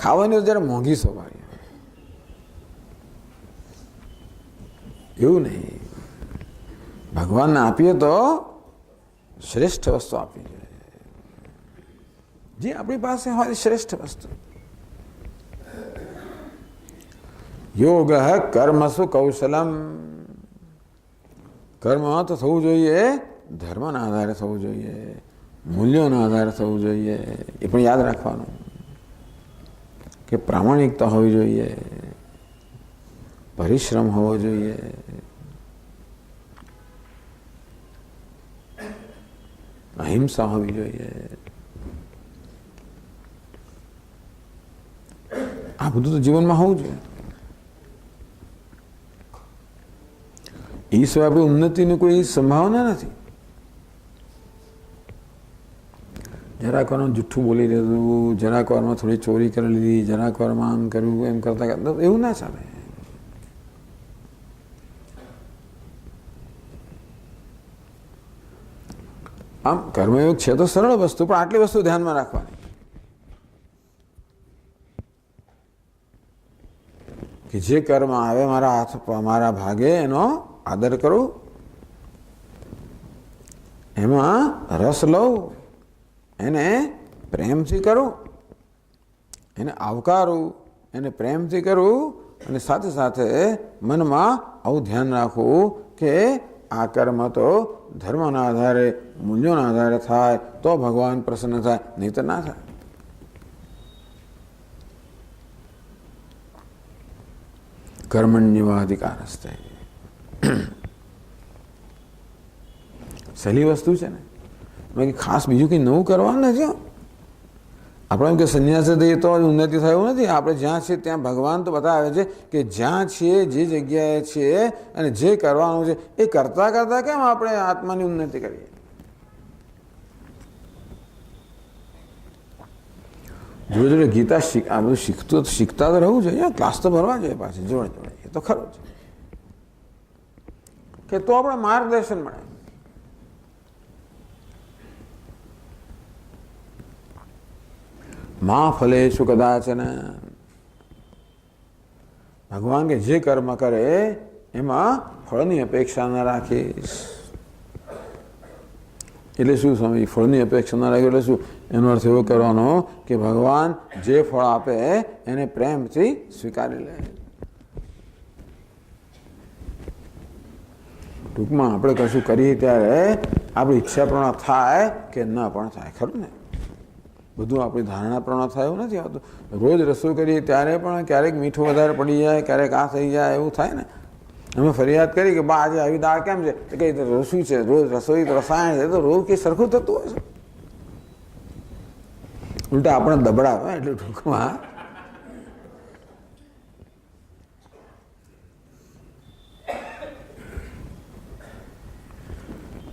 ખાવાની હોય જરા મોંઘી સોપારી હોય. એવું નહીં. ભગવાનને આપીએ તો શ્રેષ્ઠ વસ્તુ આપવી જોઈએ. જે આપણી પાસે હોય શ્રેષ્ઠ વસ્તુ. યોગ કર્મસુ કૌશલમ. કર્મ તો થવું જોઈએ ધર્મના આધારે થવું જોઈએ, મૂલ્યોના આધારે થવું જોઈએ. એ પણ યાદ રાખવાનું કે પ્રામાણિકતા હોવી જોઈએ, પરિશ્રમ હોવો જોઈએ. અહિંસા હોવી જોઈએ. આ બધું તો જીવનમાં હોવું જોઈએ. એ સિવાય આપણી ઉન્નતિની કોઈ સંભાવના નથી. જરાક વારમાં જુઠ્ઠું બોલી દીધું, જરાક વારમાં થોડી ચોરી કરી લીધી, જરાક વારમાં આમ કર્યું, એમ કરતા કરતા એવું ના ચાલે. આમ કર્મયોગ છે તો સરળ વસ્તુ, પણ આટલી વસ્તુ ધ્યાનમાં રાખવાની કે જે કર્મ આવે મારા હાથ મારા ભાગે એનો આદર કરું, એમાં રસ લઉં, એને પ્રેમથી કરું, એને આવકારું, એને પ્રેમથી કરું, અને સાથે સાથે મનમાં આવું ધ્યાન રાખવું કે આ કર્મ તો ધર્મના આધારે, મૂલ્યોના આધારે થાય તો ભગવાન પ્રસન્ન થાય, નહીં તો ના થાય. કર્મણ્યવાધિકારસ્તે. સહેલી વસ્તુ છે ને. મેં ખાસ બીજું કંઈ નવું કરવાનું નથી. આપણે એમ કે સંન્યાસ દઈએ તો ઉન્નતિ થાય એવું નથી. આપણે જ્યાં છીએ ત્યાં ભગવાન તો બતાવે છે કે જ્યાં છીએ, જે જગ્યાએ છીએ અને જે કરવાનું છે એ કરતાં કરતાં કેમ આપણે આત્માની ઉન્નતિ કરીએ. જોડે જોડે ગીતા આ બધું શીખતા તો રહેવું જોઈએ. ક્લાસ તો ભરવા જોઈએ પાછી જોડે જોડે. એ તો ખરું છે કે તો આપણે માર્ગદર્શન મળે. માં ફલેષુ કદાચન. ભગવાન કે જે કર્મ કરે એમાં ફળની અપેક્ષા ન રાખીશ. એટલે શું સ્વામી, ફળની અપેક્ષા ન રાખી એટલે શું? એનો અર્થ એવો કરવાનો કે ભગવાન જે ફળ આપે એને પ્રેમથી સ્વીકારી લે. ટૂંકમાં આપણે કશું કરીએ ત્યારે આપણી ઈચ્છા પ્રમાણે થાય કે ન પણ થાય, ખરું ને? બધું આપણી ધારણા પ્રમાણે થાય એવું નથી આવતું. રોજ રસોઈ કરીએ ત્યારે પણ ક્યારેક મીઠું વધારે પડી જાય, ક્યારેક આ થઈ જાય, એવું થાય ને. અમે ફરિયાદ કરી કે બા આજે આવી દાળ કેમ છે? તો કઈ રસોઈ છે, રોજ રસોઈ તો રસાયણ છે, તો રોજ કંઈ સરખું થતું હોય છે. ઉલટા આપણે દબડાવે. એટલે ટૂંકમાં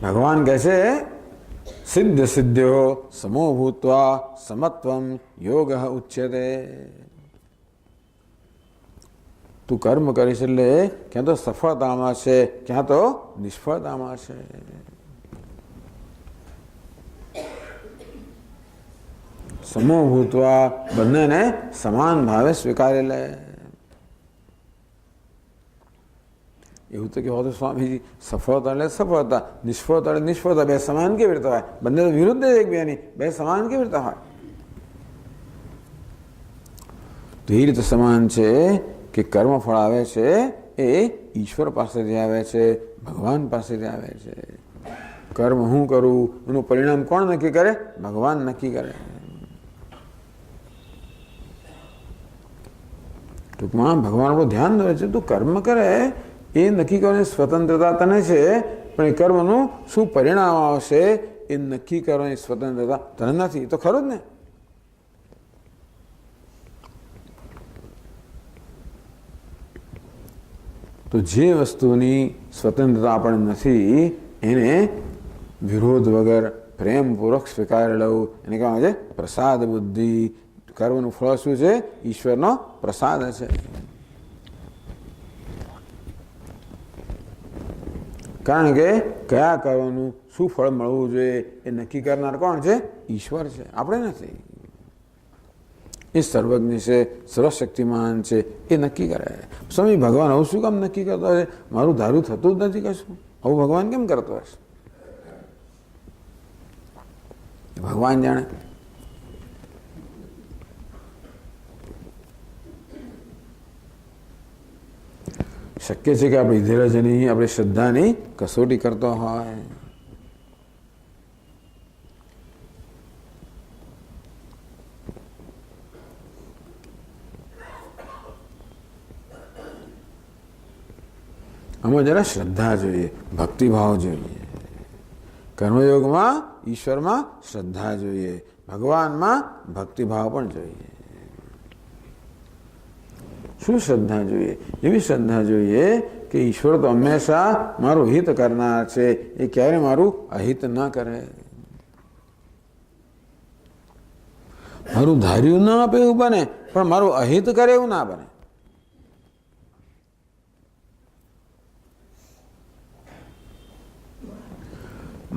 ભગવાન કહે છે સિદ્ધ સિદ્ધ્યો સમો ભૂત્વા સમત્વમ યોગ ઉચ્યતે. તું કર્મ કરીશ એટલે ક્યાં તો સફળતામાં છે, ક્યાં તો નિષ્ફળતામાં છે. સમો ભૂત્વા બંનેને સમાન ભાવે સ્વીકારી લે. એવું તો કહેવાતું સ્વામીજી, સફળતા એટલે સફળતા, નિષ્ફળતા એટલે નિષ્ફળતા, બે સમાન કેવી રીતે હોય? બંને તો વિરુદ્ધ એકબીજાની, બે સમાન કેવી રીતે હોય? તો એ રીતે સમાન છે કે કર્મ ફળ આવે છે એ ઈશ્વર પાસેથી આવે છે, ભગવાન પાસેથી આવે છે. કર્મ હું કરું એનું પરિણામ કોણ નક્કી કરે? ભગવાન નક્કી કરે. ટૂંકમાં ભગવાન આપણું ધ્યાન દોરે છે. તું કર્મ કરે એ નક્કી કરવાની સ્વતંત્રતા તને છે, પણ એ કર્મનું શું પરિણામ આવશે એ નક્કી કરવાની સ્વતંત્રતા તને નથી. તો ખરું જ ને? તો જે વસ્તુની સ્વતંત્રતા આપણને નથી એને વિરોધ વગર પ્રેમપૂર્વક સ્વીકારી લેવું, એને કહેવાય છે પ્રસાદ બુદ્ધિ. કર્મનું ફળ શું છે? ઈશ્વરનો પ્રસાદ છે. કારણ કે કયા કર્મનું શું ફળ મળવું જોઈએ એ નક્કી કરનાર કોણ છે? ઈશ્વર છે, આપણે નથી. એ સર્વજ્ઞ છે, સર્વશક્તિમાન છે, એ નક્કી કરે. સ્વામી ભગવાન આવું શું કામ નક્કી કરતો હશે? મારું ધારું થતું જ નથી કશું. આવું ભગવાન કેમ કરતો હશે? ભગવાન જાણે. શક્ય છે કે આપણી ધીરજની, આપણી શ્રદ્ધાની કસોટી કરતો હોય. આમાં જરા શ્રદ્ધા જોઈએ, ભક્તિભાવ જોઈએ. કર્મયોગમાં ઈશ્વરમાં શ્રદ્ધા જોઈએ, ભગવાનમાં ભક્તિભાવ પણ જોઈએ. શું શ્રદ્ધા જોઈએ? એવી શ્રદ્ધા જોઈએ કે ઈશ્વર તો હંમેશા મારું હિત કરનાર છે, એ ક્યારે મારું અહિત ન કરે. મારું ધાર્યું ના આપે એવું બને, પણ મારું અહિત કરે એવું ના બને.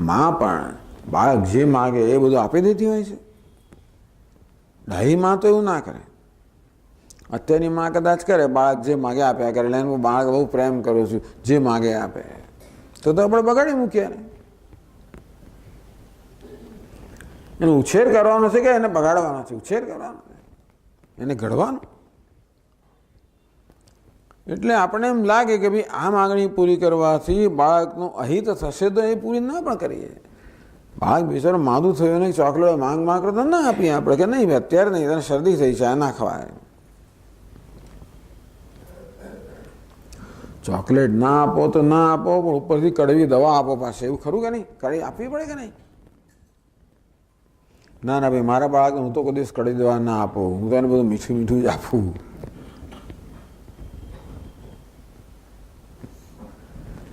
માં પણ બાળક જે માગે એ બધું આપી દેતી હોય છે. ડાહી માં તો એવું ના કરે. અત્યારની માં કદાચ કરે, બાળક જે માગે આપ્યા કરે, એટલે હું બાળક બહુ પ્રેમ કરું છું, જે માગે આપે. તો આપણે બગાડી મૂકીએ ને. એનો ઉછેર કરવાનો છે કે એને બગાડવાનો છે? ઉછેર કરવાનો, એને ઘડવાનો. એટલે આપણે એમ લાગે કે ભાઈ આ માગણી પૂરી કરવાથી બાળકનું અહિત થશે, તો એ પૂરી ના પણ કરીએ. બાળક બિચારો માદું થયું નહીં, ચોકલેટ માંગ કરતો ના આપીએ આપણે કે નહીં અત્યારે નહીં, તને શરદી થઈ છે, આ ના ખવાય. ચોકલેટ ના આપો તો ના આપો, પણ ઉપરથી કડવી દવા આપો પાસે, એવું ખરું કે નહીં? કડવી આપવી પડે કે નહીં? ના ના ભાઈ મારા બાળકને હું તો કોઈ દિવસ કડવી દવા ના આપું, હું તો એને બધું મીઠું મીઠું જ આપું.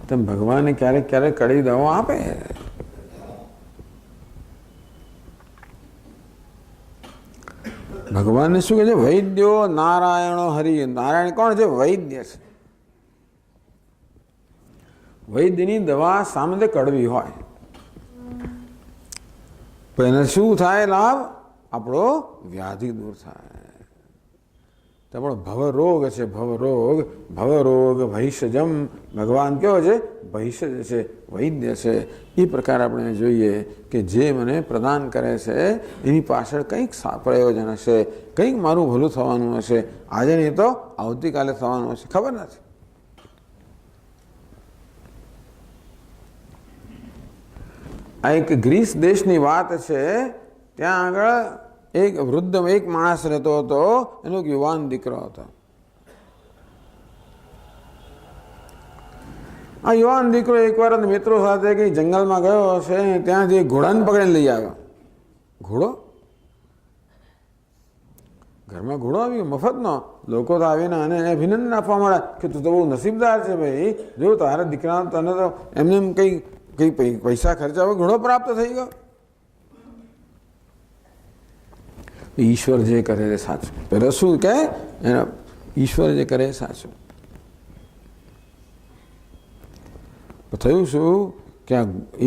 તેમ ભગવાને ક્યારેક ક્યારેક કડવી દવા આપે. ભગવાનને શું કહે છે? વૈદ્યો નારાયણો હરિ. નારાયણ કોણ છે? વૈદ્ય છે. વૈદ્યની દવા સામે કડવી હોય, પણ એને શું થાય લાભ? આપણો વ્યાધિ દૂર થાય. તો આપણો ભવરોગ છે, ભવરોગ ભૈષજમ. ભગવાન કેવો છે? ભૈષજ છે, વૈદ્ય છે. એ પ્રકાર આપણે જોઈએ કે જે મને પ્રદાન કરે છે એની પાછળ કંઈક પ્રયોજન હશે, કંઈક મારું ભલું થવાનું હશે. આજે નહીં તો આવતીકાલે થવાનું હશે, ખબર નથી. આ એક ગ્રીસ દેશની વાત છે. ત્યાં આગળ એક વૃદ્ધ એક માણસ રહેતો હતો. એનો એક યુવાન દીકરો હતો. આ યુવાન દીકરો એકવાર મિત્રો સાથે કંઈ જંગલમાં ગયો હશે, ત્યાંથી ઘોડાને પકડીને લઈ આવ્યો. ઘોડો ઘરમાં ઘોડો આવ્યો મફતનો. લોકો તો આવીને અને અભિનંદન આપવા મળ્યા કે તું તો બહુ નસીબદાર છે ભાઈ, જો તારા દીકરા તને તો એમને એમ કંઈ પૈસા ખર્ચા વગર ઘોડો પ્રાપ્ત થઈ ગયો. ઈશ્વર જે કરે એ સાચું. પેલો શું કે એના ઈશ્વર જે કરે એ સાચું. થયું શું કે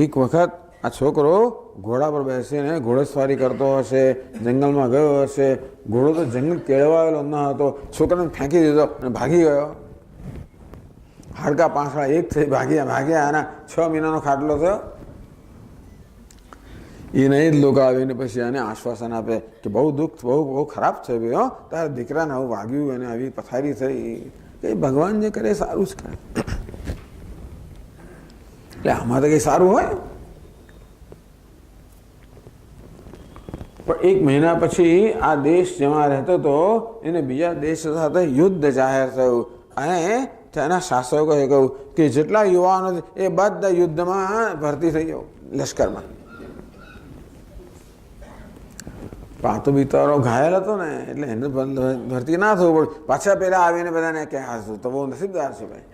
એક વખત આ છોકરો ઘોડા પર બેસીને ઘોડેસવારી કરતો હશે, જંગલમાં ગયો હશે. ઘોડો તો જંગલ કેળવાયેલો ન હતો. છોકરાને ફેંકી દીધો અને ભાગી ગયો. હાડકા પાંસળા એક થઈ ભાગ્યા. આના 6 મહિનાનો ખાટલો થયો. એને જ લોકો આવીને પછી આને આશ્વાસન આપે કે બહુ દુઃખ, બહુ ખરાબ છે ભાઈ, હો તારા દીકરાને આવું વાગ્યું અને આવી પથારી થઈ. કે ભગવાન જે કરે સારું જ કરે. એટલે આમાં તો કંઈ સારું હોય. પણ 1 મહિના પછી આ દેશ જેમાં રહેતો હતો એને બીજા દેશ સાથે યુદ્ધ જાહેર થયું. અને તેના શાસકોએ કહ્યું કે જેટલા યુવાનો એ બધા યુદ્ધમાં ભરતી થઈ ગયો લશ્કરમાં. આ તો બિચારો ઘાયલ હતો ને, એટલે એને ભરતી ના થવું પડ્યું. પાછા પેલા આવીને બધાને કે હા તો બહુ નસીબદાર છે ભાઈ.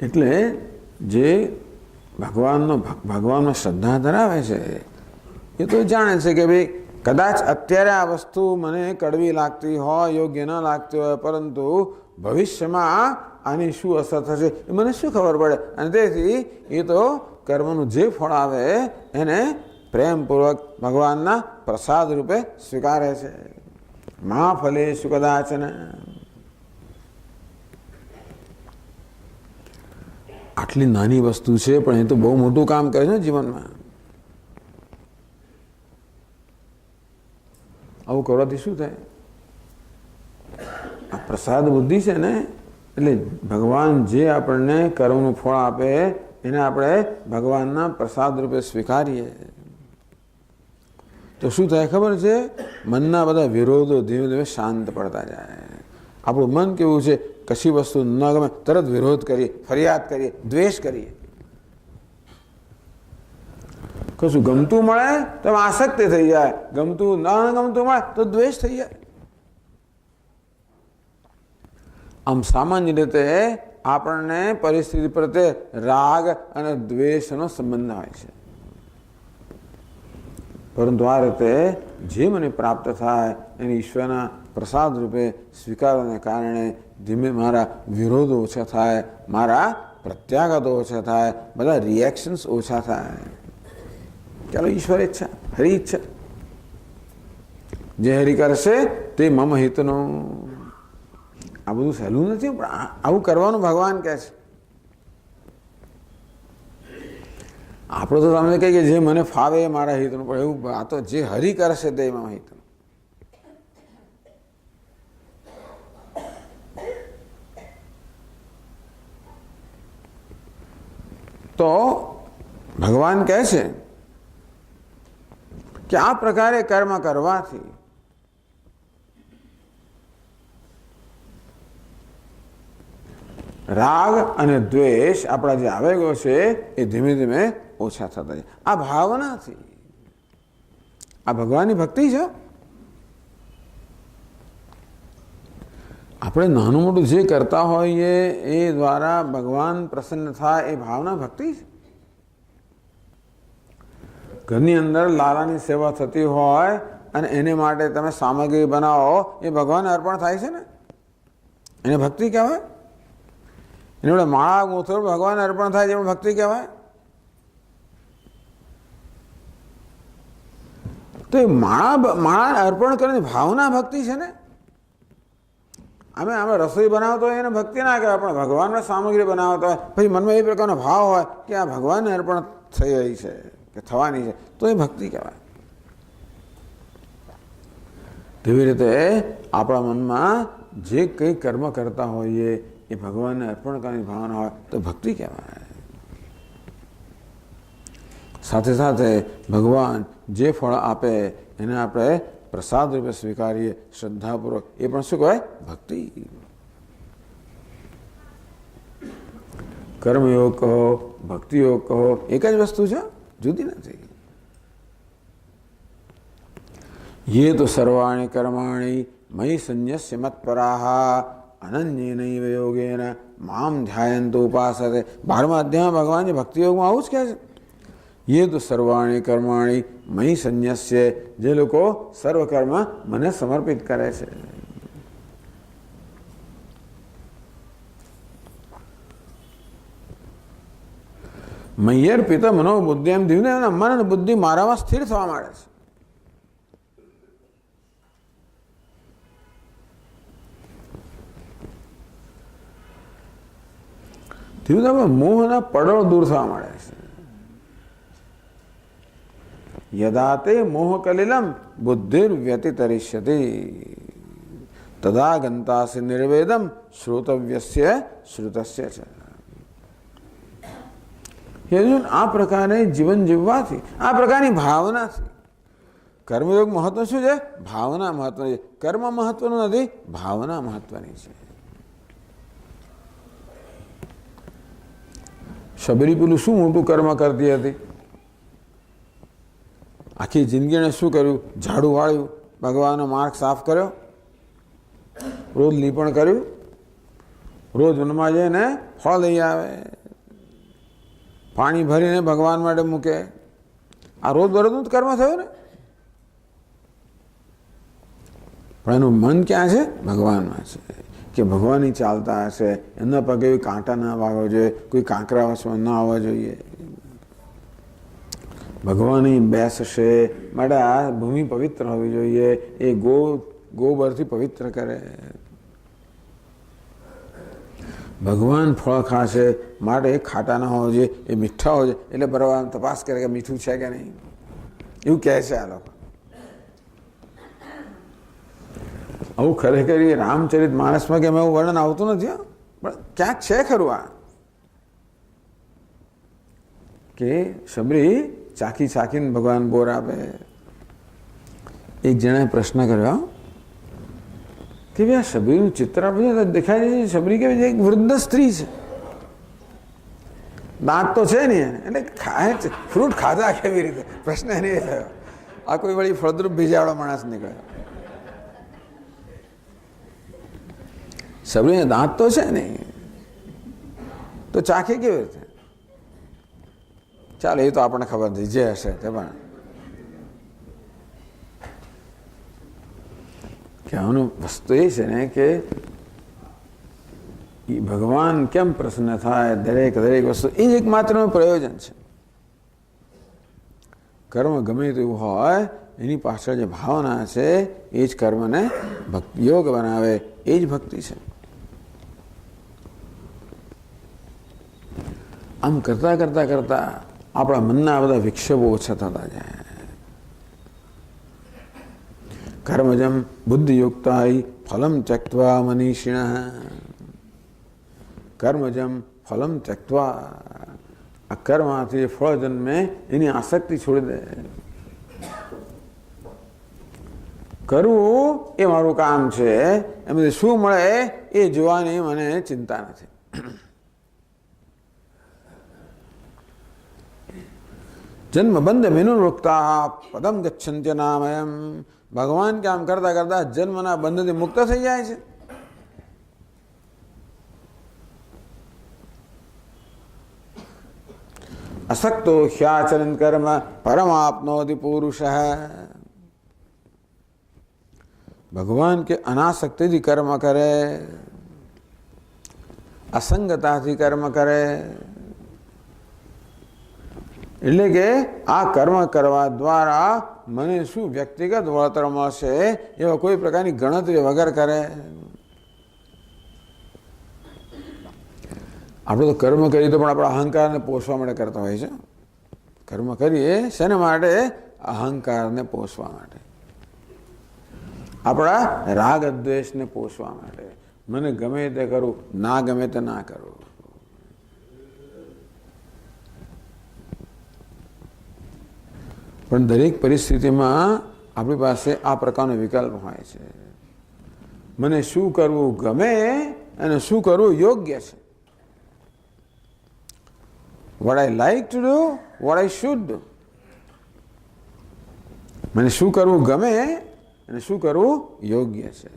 એટલે જે ભગવાનમાં શ્રદ્ધા ધરાવે છે એ તો જાણે છે કે ભાઈ કદાચ અત્યારે આ વસ્તુ મને કડવી લાગતી હોય, યોગ્ય ન લાગતી હોય, પરંતુ ભવિષ્યમાં આની શું અસર થશે એ મને શું ખબર પડે. અને તેથી એ તો કર્મનું જે ફળ આવે એને પ્રેમપૂર્વક ભગવાનના પ્રસાદ રૂપે સ્વીકારે છે. મા ફલેષુ કદાચન. આટલી નાની વસ્તુ છે પણ એ તો બહુ મોટું કામ કરે છે જીવનમાં. આવું કરવાથી શું થાય? આ પ્રસાદ બુદ્ધિ છે ને, એટલે ભગવાન જે આપણને કર્મનું ફળ આપે એને આપણે ભગવાનના પ્રસાદ રૂપે સ્વીકારીએ તો શું થાય ખબર છે? મનના બધા વિરોધો ધીમે ધીમે શાંત પડતા જાય. આપણું મન કેવું છે? કશી વસ્તુ ન ગમે તરત વિરોધ કરીએ, ફરિયાદ કરીએ, દ્વેષ કરીએ. કશું ગમતું મળે તો આસક્તિ થઈ જાય, ગમતું ન ગમતું મળે તો દ્વેષ થઈ જાય. આમ સામાન્ય રીતે આપણને પરિસ્થિતિ પ્રત્યે રાગ અને દ્વેષનો સંબંધ હોય છે. પરંતુ આ રીતે જે મને પ્રાપ્ત થાય એને ઈશ્વરના પ્રસાદ રૂપે સ્વીકારવાને કારણે ધીમે મારા વિરોધો ઓછા થાય, મારા પ્રત્યાઘાતો ઓછા થાય, બધા રિએક્શન્સ ઓછા થાય. ચાલો ઈશ્વર ઈચ્છા, હરિ ઈચ્છા. જે હરિ કરશે તે મમ હિતનું. આ બધું સહેલું નથી, પણ આવું કરવાનું ભગવાન કહે છે. આપણે તો તમને કહીએ કે જે મને ફાવે એ મારા હિતનું, પણ એવું આ તો જે હરિ કરશે તે મમ હિતનું. તો ભગવાન કહે છે કે આ પ્રકારે કર્મ કરવાથી રાગ અને દ્વેષ આપણા જે આવેગો છે એ ધીમે ધીમે ઓછા થતા જાય. આ ભાવનાથી, આ ભગવાનની ભક્તિ છે. આપણે નાનું મોટું જે કરતા હોઈએ એ દ્વારા ભગવાન પ્રસન્ન થાય એ ભાવના ભક્તિ છે. ઘરની અંદર લાલાની સેવા થતી હોય અને એને માટે તમે સામગ્રી બનાવો, એ ભગવાન અર્પણ થાય છે ને, એને ભક્તિ કહેવાય. એની વડે માળા ગૂંથો ભગવાન અર્પણ થાય જેવું ભક્તિ કહેવાય? તો એ માળા અર્પણ કરવાની ભાવના ભક્તિ છે ને. અમે રસોઈ બનાવતો હોય એને ભક્તિ ના કહેવાય, પણ ભગવાનને સામગ્રી બનાવતા હોય પછી મનમાં એ પ્રકારનો ભાવ હોય કે આ ભગવાનને અર્પણ થઈ રહી છે કે થવાની છે, તો એ ભક્તિ કહેવાય. તેવી રીતે આપણા મનમાં જે કંઈ કર્મ કરતા હોઈએ એ ભગવાનને અર્પણ કરવાની ભાવના હોય તો ભક્તિ કહેવાય. સાથે સાથે ભગવાન જે ફળ આપે એને આપણે પ્રસાદ રૂપે સ્વીકારીએ શ્રદ્ધાપૂર્વક, એ પણ શું કહેવાય? ભક્તિ. કર્મયોગ કહો, ભક્તિયોગ કહો, એક જ વસ્તુ છે, જુદી નથી. ये तो सर्वाणि कर्माणि मयि संन्यस्य मत्पराः अनन्येनैव योगेन माम ध्यायन्तो उपासते. 12મા અધ્યાયમાં ભગવાન જે ભક્તિ યોગમાં આવું જ કહે છે. ये तो सर्वाणि कर्माणि मयि संन्यस्य, જે લોકો સર્વ કર્મ મને સમર્પિત કરે છે. મય્યર્પિત મનોબુદ્ધિ, એમ ધીમે ધીમે મન અને બુદ્ધિ મારામાં સ્થિર થવા માંડે છે. ધીમે ધીમે મોહના પડો દૂર થવા માંડે છે. યદા તે મોહ કલિલમ બુદ્ધિર વ્યતિતરિષ્યતિ તદા ગંતાસि નિર્વેદમ શ્રોતવ્યસ્ય શ્રુતસ્ય છે. અર્જુન, આ પ્રકારે જીવન જીવવાથી, આ પ્રકારની ભાવનાથી, કર્મયોગ મહત્વ શું છે? ભાવના મહત્વની છે. કર્મ મહત્વનું નથી, ભાવના મહત્વની છે. શબરી પેલું શું મોટું કર્મ કરતી હતી? આખી જિંદગીને શું કર્યું? ઝાડુ વાળ્યું, ભગવાનનો માર્ગ સાફ કર્યો, રોજ લીપણ કર્યું, રોજ વનમાં જઈને ફળ લઈ આવે, પાણી ભરીને ભગવાન માટે મૂકે. આ રોજ બરોજનું જ કર્મ થયું ને. પણ એનું મન ક્યાં છે? ભગવાનમાં છે. કે ભગવાનની ચાલતા હશે, એમના પગે કાંટા ના વાગવા જોઈએ, કોઈ કાંકરા વસમાં ન આવવા જોઈએ. ભગવાનની બેસશે માટે આ ભૂમિ પવિત્ર હોવી જોઈએ. એ ગોબરથી પવિત્ર કરે. ભગવાન ફળ ખાશે માટે એ ખાટા ના હોવા જોઈએ, એ મીઠા હોવા જોઈએ. એટલે બરાબર તપાસ કરે કે મીઠું છે કે નહીં, એવું કહે છે આ લોકો. આવું ખરેખર એ રામચરિત માનસમાં કે એવું વર્ણન આવતું નથી, પણ ક્યાંક છે ખરું આ કે શબરી ચાખી ચાખીને ભગવાન બોર આપે. એક જણાએ પ્રશ્ન કર્યો કે ભાઈ આ શબરીનું ચિત્ર આપણે દેખાય છે, શબરી કેવી છે? એક વૃદ્ધ સ્ત્રી છે, દાંત તો છે નહીં, એટલે ખાય છે, ફ્રૂટ ખાધા કેવી રીતે? પ્રશ્ન એને એ થયો. આ કોઈ વળી ફળદ્રુપ ભીજાવાળો માણસ નીકળ્યો. શબરીને દાંત તો છે નહીં, તો ચાખે કેવી રીતે? ચાલો એ તો આપણને ખબર નથી, જે હશે તે. પણ કહેવાનું વસ્તુ એ છે ને કે ભગવાન કેમ પ્રસન્ન થાય, દરેક વસ્તુ એ જ એકમાત્રનું પ્રયોજન છે. કર્મ ગમે તેવું હોય, એની પાછળ જે ભાવના છે એ જ કર્મને યોગ બનાવે, એ જ ભક્તિ છે. આમ કરતા કરતા કરતા આપણા મનના બધા વિક્ષેપો ઓછા થતા જાય. કર્મજમ બુદ્ધિયુક્તાય ફલમ ત્યક્ત્વા મનીષિણઃ. કર્મજમ ફલમ ત્યક્ત્વા, આ કર્મમાંથી ફળ જન્મે એની આસક્તિ છોડી દે. કરવું એ મારું કામ છે, એમાંથી શું મળે એ જોવાની મને ચિંતા નથી. જન્મ બંધ વિનુર્વક્તા પદમ ગચ્છન્ત્ય નામયમ. ભગવાન કામ કરતા કરતા જન્મના બંધથી મુક્ત થઈ જાય છે. અસક્તો હ્યાચરન કર્મ પરમાપ્નોતિ પુરુષ. ભગવાન કે અનાસક્તિથી કર્મ કરે અસંગતાથી કર્મ કરે. એટલે કે આ કર્મ કરવા દ્વારા મને શું વ્યક્તિગત વળતર મળશે એવા કોઈ પ્રકારની ગણતરી વગર કરે. આપણે તો કર્મ કરીએ તો પણ આપણા અહંકારને પોષવા માટે કરતા હોય છે. કર્મ કરીએ શેના માટે? અહંકારને પોષવા માટે, આપણા રાગ દ્વેષને પોષવા માટે. મને ગમે તે કરું, ના ગમે તે ના કરું. પણ દરેક પરિસ્થિતિમાં આપણી પાસે આ પ્રકારનો વિકલ્પ હોય છે. મને શું કરવું ગમે અને શું કરવું યોગ્ય છે. What I like to do, what I should do. મને શું કરવું ગમે અને શું કરવું યોગ્ય છે.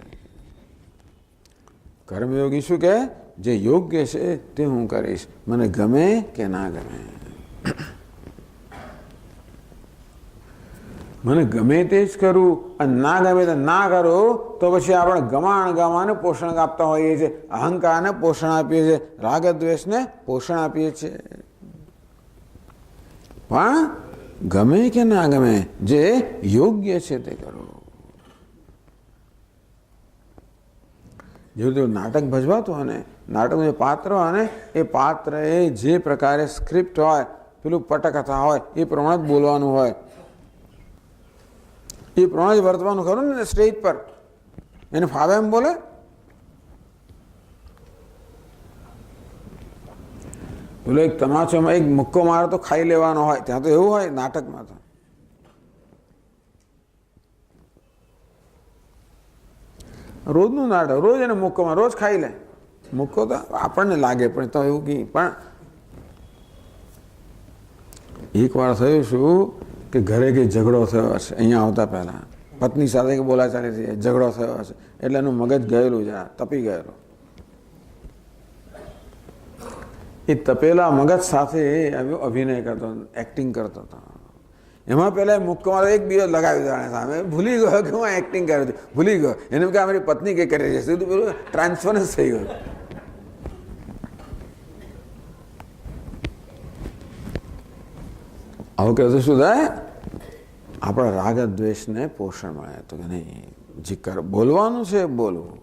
કર્મયોગી શું કહે? જે યોગ્ય છે તે હું કરીશ, મને ગમે કે ના ગમે. મને ગમે તે જ કરું અને ના ગમે તે ના કરું તો પછી આપણે ગમાને પોષણ આપતા હોઈએ છીએ, અહંકારને પોષણ આપીએ છીએ, રાગ દ્વેષને પોષણ આપીએ છીએ. પણ ગમે કે ના ગમે જે યોગ્ય છે તે કરો. જેવું નાટક ભજવાતું હોય ને, નાટકનું જે પાત્ર હોય ને એ પાત્રએ જે પ્રકારે સ્ક્રિપ્ટ હોય, પેલું પટકથા હોય એ પ્રમાણે જ બોલવાનું હોય, એ પ્રમાણે જ વર્તવાનું ખરું ને સ્ટેજ પર. એને ફાવે એમ બોલે? બોલો એક તમાચોમાં એક મુક્કો મારે તો ખાઈ લેવાનો હોય, ત્યાં તો એવું હોય નાટકમાં. તો રોજનું નાટક, રોજ એને મુક્કોમાં રોજ ખાઈ લે. મુક્કો તો આપણને લાગે પણ તો એવું કી. પણ એક વાર થયું શું કે ઘરે કંઈ ઝઘડો થયો હશે, અહીંયા આવતા પહેલા પત્ની સાથે કે બોલાચાલી થઈ, ઝઘડો થયો હશે એટલે એનું મગજ ગયેલું છે, તપી ગયેલું. એ તપેલા મગજ સાથે અભિનય કરતો, એક્ટિંગ કરતો હતો. એમાં પહેલાં મુક્કોમાં એક દિવસ લગાવી દેવાને સામે ભૂલી ગયો કે હું એક્ટિંગ કર્યું હતું, ભૂલી ગયો. એને કે અમારી પત્ની કંઈ કરી છે, સીધું પેલું ટ્રાન્સફરન્સ થઈ ગયું. આવું કહેતું શું થાય? આપણા રાગ દ્વેષને પોષણ મળે. તો કે નહીં, જે બોલવાનું છે બોલવું.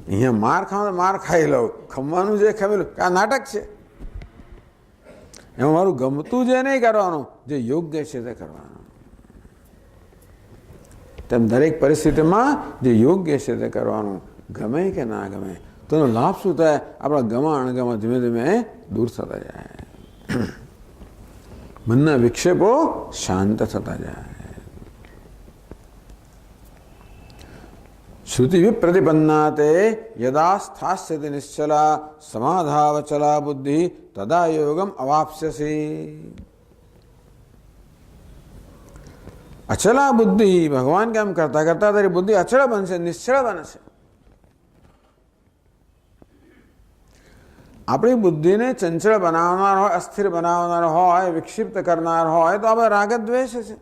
અહીંયા માર ખાવાનું માર ખાઈ લઉં, ખમવાનું છે ખમી લઉં, આ નાટક છે. એમાં મારું ગમતું જે નહીં કરવાનું, જે યોગ્ય છે તે કરવાનું. તેમ દરેક પરિસ્થિતિમાં જે યોગ્ય છે તે કરવાનું, ગમે કે ના ગમે. તો એનો લાભ શું થાય? આપણા ગમા અણગમા ધીમે ધીમે દૂર થતા જાય, મનના વિક્ષેપો શાંત થતા જાય. શ્રુતિ વિપ્રતિપન્નાતે યદા સ્થાસ્યતિ નિશ્ચલા સમાધાવચલા બુદ્ધિ તદા યોગમ અવાપ્સ્યસી. અચલા બુદ્ધિ, ભગવાન કેમ કરતા કરતા તારી બુદ્ધિ અચળ બનશે, નિશ્ચળ બનશે. આપણી બુદ્ધિને ચંચળ બનાવનાર હોય, અસ્થિર બનાવનાર હોય, વિક્ષિપ્ત કરનાર હોય તો આપણે રાગ દ્વેષ છે.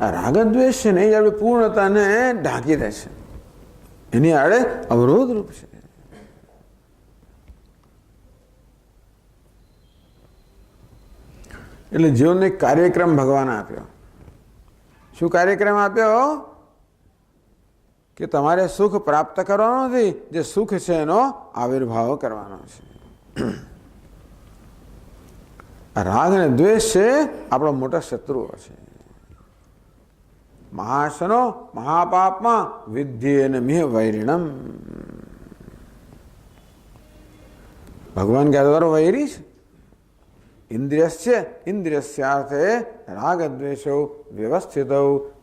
આ રાગ દ્વેષ છે ને એ આપણી પૂર્ણતાને ઢાંકી દે છે, એની આડે અવરોધ રૂપ છે. એટલે જીવનનો એક કાર્યક્રમ ભગવાન આપ્યો. શું કાર્યક્રમ આપ્યો? કે તમારે સુખ પ્રાપ્ત કરવાનું નથી, જે સુખ છે એનો આવિર્ભાવ કરવાનો છે. રાગ અને દ્વેષ છે આપણો મોટા શત્રુઓ છે. મહાશનો મહાપાપમાં વિદ્યેન મિહ વૈરિણમ. ભગવાન ક્યાં તમારો વૈરી છે? ઇન્દ્રિયસ્ય ઇન્દ્રિયસ્યાર્થે રાગ દ્વેષો વ્યવસ્થિત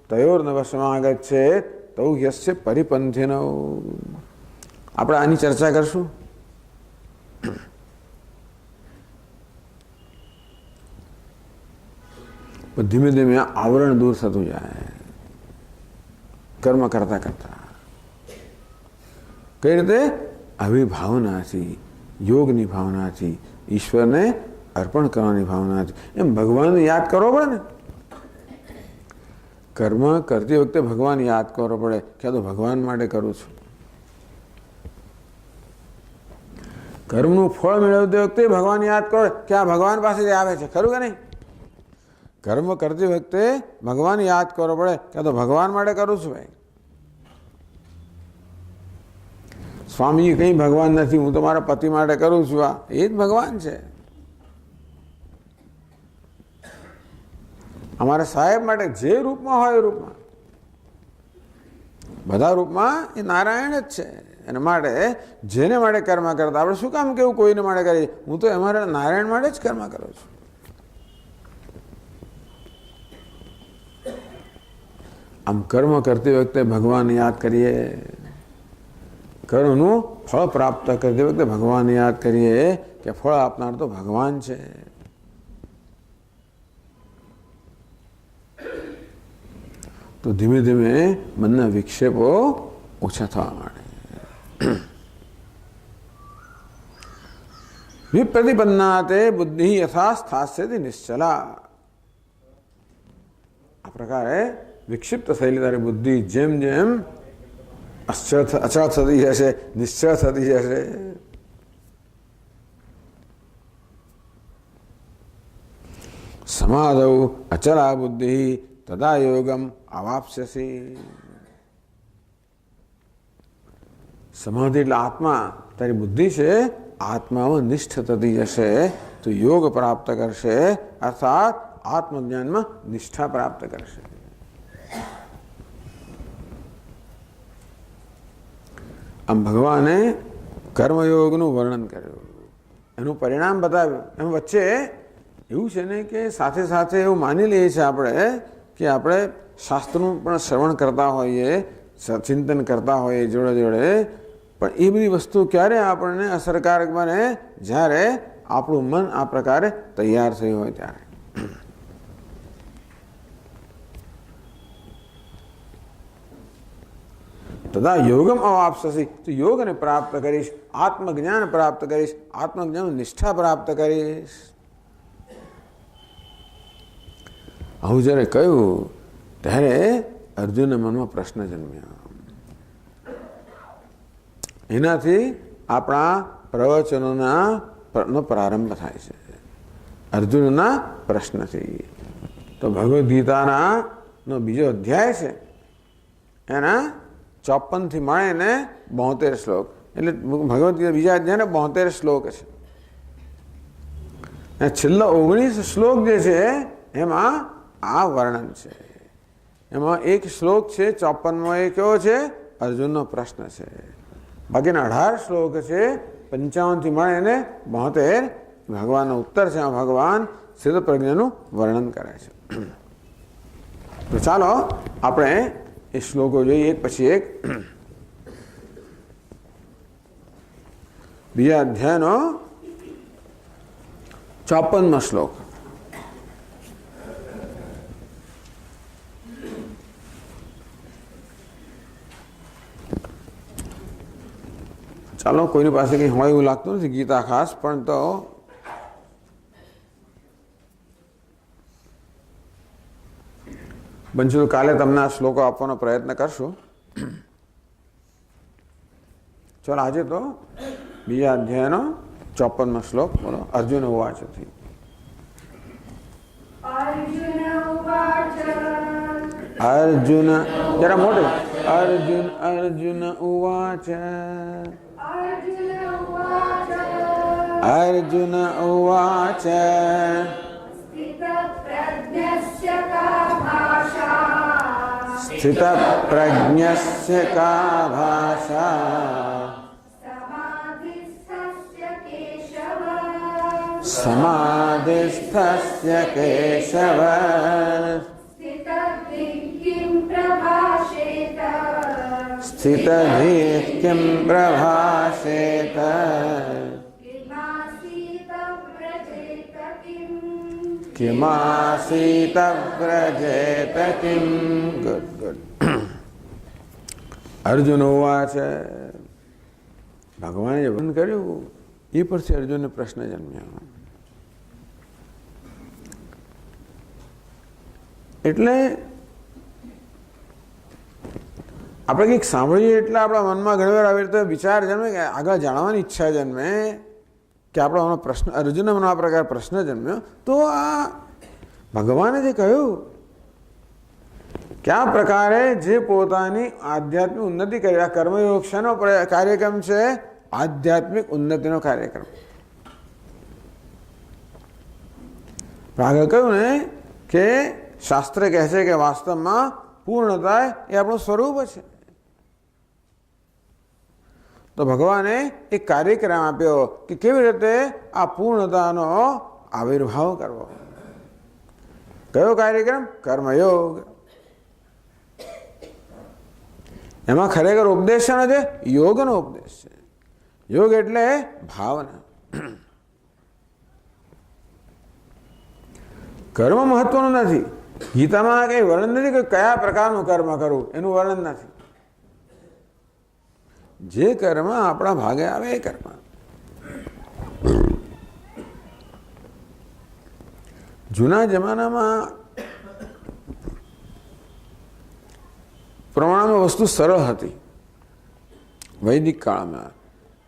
તયોર્ન વશમાગચ્છેત તૌ યસ્ય પરિપંથિનો. આપણે આની ચર્ચા કરશું. ધીમે ધીમે આવરણ દૂર થતું જાય કર્મ કરતા કરતા. કઈ રીતે? આવી ભાવનાથી, યોગની ભાવનાથી, ઈશ્વરને અર્પણ કરવાની ભાવનાથી. એમ ભગવાનને યાદ કરવો પડે ને. કર્મ કરતી વખતે ભગવાન યાદ કરવો પડે કે આ તો ભગવાન માટે કરું છું. કર્મનું ફળ મેળવતી વખતે ભગવાન યાદ કરો કે આ ભગવાન પાસેથી આવે છે, ખરું કે નહીં? કર્મ કરતી વખતે ભગવાન યાદ કરવો પડે કે આ તો ભગવાન માટે કરું છું. ભાઈ સ્વામી કંઈ ભગવાન નથી, હું તો મારા પતિ માટે કરું છું, આ એ જ ભગવાન છે. અમારા સાહેબ માટે જે રૂપમાં હોય એ રૂપમાં, બધા રૂપમાં એ નારાયણ જ છે. એના માટે જેને માટે કર્મ કરતા આપણે શું કામ કેવું કોઈને માટે કરીએ? હું તો અમારા નારાયણ માટે જ કર્મ કરું છું. આમ કર્મ કરતી વખતે ભગવાન યાદ કરીએ, કર્મનું ફળ પ્રાપ્ત કરતી વખતે ભગવાન યાદ કરીએ કે ફળ આપનાર તો ભગવાન છે. તો ધીમે ધીમે મનના વિક્ષેપો ઓછા થવા માંડે. વિપ્રતિપન્નાતે બુદ્ધિ યથા સ્થાસ્યતિ નિશ્ચલા. આ પ્રકારે વિક્ષિપ્ત થયેલી તારી બુદ્ધિ જેમ જેમ અચળ થતી જશે, નિશ્ચળ થતી જશે, સમાધૌ અચલા બુદ્ધિ તદા યોગમ અવાપ્સ્યસી. સમાધિ એટલે આત્મા, તારી બુદ્ધિ છે આત્મામાં નિષ્ઠ થતી જશે તો યોગ પ્રાપ્ત કરશે, અર્થાત આત્મજ્ઞાનમાં નિષ્ઠા પ્રાપ્ત કરશે. આમ ભગવાને કર્મયોગનું વર્ણન કર્યું, એનું પરિણામ બતાવ્યું. એમ વચ્ચે એવું છે ને કે સાથે સાથે એવું માની લઈએ છીએ આપણે કે આપણે શાસ્ત્રનું પણ શ્રવણ કરતા હોઈએ, ચિંતન કરતા હોઈએ જોડે જોડે, પણ એ બધી વસ્તુ ક્યારે આપણને અસરકારક બને? જ્યારે આપણું મન આ પ્રકારે તૈયાર થયું હોય ત્યારે. તથા યોગમ અવાપ્સ્યસી, તો યોગને પ્રાપ્ત કરીશ, આત્મજ્ઞાન પ્રાપ્ત કરીશ, આત્મજ્ઞાન નિષ્ઠા પ્રાપ્ત કરીશ. આવું જ્યારે કહ્યું ત્યારે અર્જુનના મનમાં પ્રશ્ન જન્મ્યો. એનાથી આપણા પ્રવચનોના પ્રારંભ થાય છે, અર્જુનના પ્રશ્નથી. તો ભગવદ્ ગીતાના બીજો અધ્યાય છે, એના 54 થી મળીને 72 શ્લોક, એટલે ભગવદ્ ગીતા બીજા અધ્યાયના 72 શ્લોક છે. છેલ્લા 19 શ્લોક જે છે એમાં આ વર્ણન છે. એમાં એક શ્લોક છે 54મો, એ કેવો છે? અર્જુનનો પ્રશ્ન છે. બાકીના 18 શ્લોક છે 55 થી મળીને 72 ભગવાનનો ઉત્તર છે. આ ભગવાન સિદ્ધ પ્રજ્ઞાનું વર્ણન કરે છે. તો ચાલો આપણે એ શ્લોકો જોઈએ એક પછી એક. બીજા અધ્યાયનો 54મો શ્લોક. ચાલો, કોઈની પાસે કંઈ હોય એવું લાગતું નથી ગીતા ખાસ, પણ તો બનશે તો કાલે તમને આ શ્લોકો આપવાનો પ્રયત્ન કરશું. ચાલો, આજે તો બીજા અધ્યાયનો 54મો શ્લોક બોલો. અર્જુન ઉવાચથી. અર્જુન જરા મોટું. અર્જુન ઉવાચ. અર્જુન ઉવાચ. સ્થિતપ્રજ્ઞસ્ય કા ભાષા સમાધિસ્થસ્ય કેશવ સ્થિતધિः કિં પ્રભાષેત કિમાસીત વ્રજેત કિમ. Good good. અર્જુન ઉવાચ. ભગવાને જે વર્ણન કર્યું એ પરથી અર્જુનને પ્રશ્ન જન્મ્યો. એટલે આપણે કંઈક સાંભળીએ એટલે આપણા મનમાં ઘણી વાર આવી રીતે વિચાર જન્મે કે આગળ જાણવાની ઈચ્છા જન્મે કે આપણો પ્રશ્ન અર્જુનનો આ પ્રકાર પ્રશ્ન જન્મ્યો તો આ ભગવાને જે કહ્યું કે આ પ્રકારે જે પોતાની આધ્યાત્મિક ઉન્નતિ કરી આ કર્મયોગ શેનો કાર્યક્રમ છે આધ્યાત્મિક ઉન્નતિનો કાર્યક્રમ આગળ કહ્યું ને કે શાસ્ત્ર કહે છે કે વાસ્તવમાં પૂર્ણતા એ આપણું સ્વરૂપ છે તો ભગવાને એક કાર્યક્રમ આપ્યો કે કેવી રીતે આ પૂર્ણતાનો આવિર્ભાવ કરવો કયો કાર્યક્રમ કર્મયોગ એમાં ખરેખર ઉપદેશ છે યોગનો ઉપદેશ છે યોગ એટલે ભાવના કર્મ મહત્વનું નથી ગીતામાં કઈ વર્ણન નથી કે કયા પ્રકારનું કર્મ કરવું એનું વર્ણન નથી જે કર્મ આપણા ભાગે આવે એ કર્મ જૂના જમાનામાં પ્રમાણમાં વસ્તુ સરળ હતી વૈદિક કાળમાં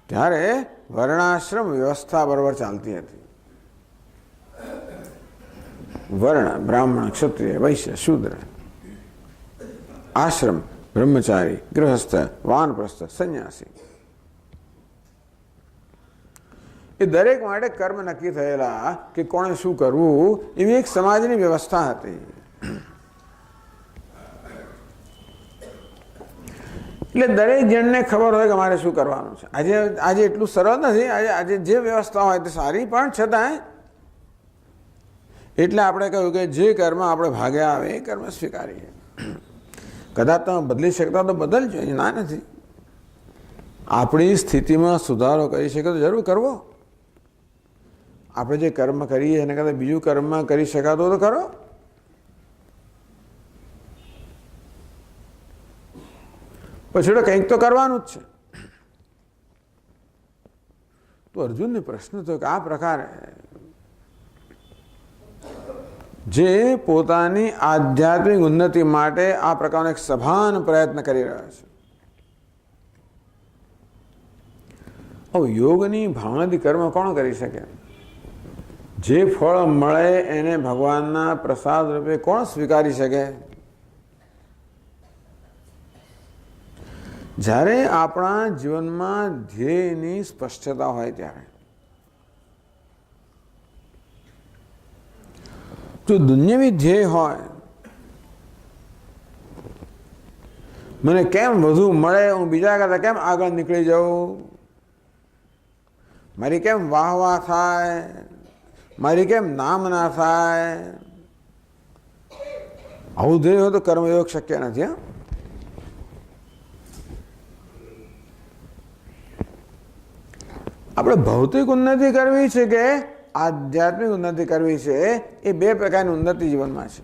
ત્યારે વર્ણાશ્રમ વ્યવસ્થા બરોબર ચાલતી હતી વર્ણ બ્રાહ્મણ ક્ષત્રિય વૈશ્ય શૂદ્ર આશ્રમ બ્રહ્મચારી ગૃહસ્થ વાનપ્રસ્થ સંન્યાસી એ દરેક માટે કર્મ નક્કી થયેલા કે કોણે શું કરવું એવી એક સમાજની વ્યવસ્થા હતી એટલે દરેક જણને ખબર હોય કે મારે શું કરવાનું છે આજે એટલું સરળ નથી આજે જે વ્યવસ્થા હોય તે સારી પણ છતાં એટલે આપણે કહ્યું કે જે કર્મ આપણે ભાગે આવે એ કર્મ સ્વીકારીએ કદાચ તમે બદલી શકતા તો બદલજો એ ના નથી આપણી સ્થિતિમાં સુધારો કરી શકે તો જરૂર કરવો આપણે જે કર્મ કરીએ એને કરતાં બીજું કર્મ કરી શકાતો તો કરો પછી કંઈક તો કરવાનું જ છે તો અર્જુનને પ્રશ્ન થયો કે આ પ્રકારે જે પોતાની આધ્યાત્મિક ઉન્નતિ માટે આ પ્રકારનો એક સભાન પ્રયત્ન કરી રહ્યા છે હવે યોગની ભાવનાથી કર્મ કોણ કરી શકે જે ફળ મળે એને ભગવાનના પ્રસાદ રૂપે કોણ સ્વીકારી શકે જ્યારે આપણા જીવનમાં ધ્યેયની સ્પષ્ટતા હોય ત્યારે જો દુનિયાવી ધ્યેય હોય મને કેમ વધુ મળે હું બીજા કરતા કેમ આગળ નીકળી જાઉં મારી કેમ વાહ વાહ થાય મારી કેમ નામ ના થાય આવું ધ્યેય હોય તો કર્મયોગ શક્ય નથી હા આપણે ભૌતિક ઉન્નતિ કરવી છે કે આધ્યાત્મિક ઉન્નતિ કરવી છે એ બે પ્રકારની ઉન્નતિ જીવનમાં છે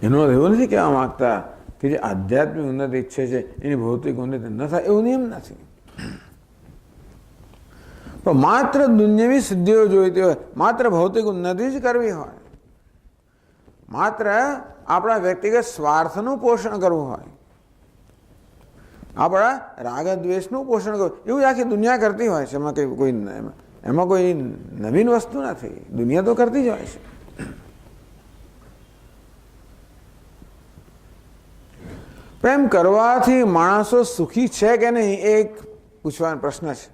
એનો એવું નથી કહેવા માંગતા કે જે આધ્યાત્મિક ઉન્નતિ ઈચ્છે છે એની ભૌતિક ઉન્નતિ ન થાય એવું નિયમ નથી પણ માત્ર દુનિયાવી સિદ્ધિઓ જોઈતી હોય માત્ર ભૌતિક ઉન્નતિ જ કરવી હોય માત્ર આપણા વ્યક્તિગત સ્વાર્થનું પોષણ કરવું હોય આપણા રાગ દ્વેષનું પોષણ કરવું એવું આખી દુનિયા કરતી હોય છે એમાં કોઈ નવીન વસ્તુ નથી દુનિયા તો કરતી જ હોય છે પ્રેમ કરવાથી માણસો સુખી છે કે નહીં એ એક પૂછવાનો પ્રશ્ન છે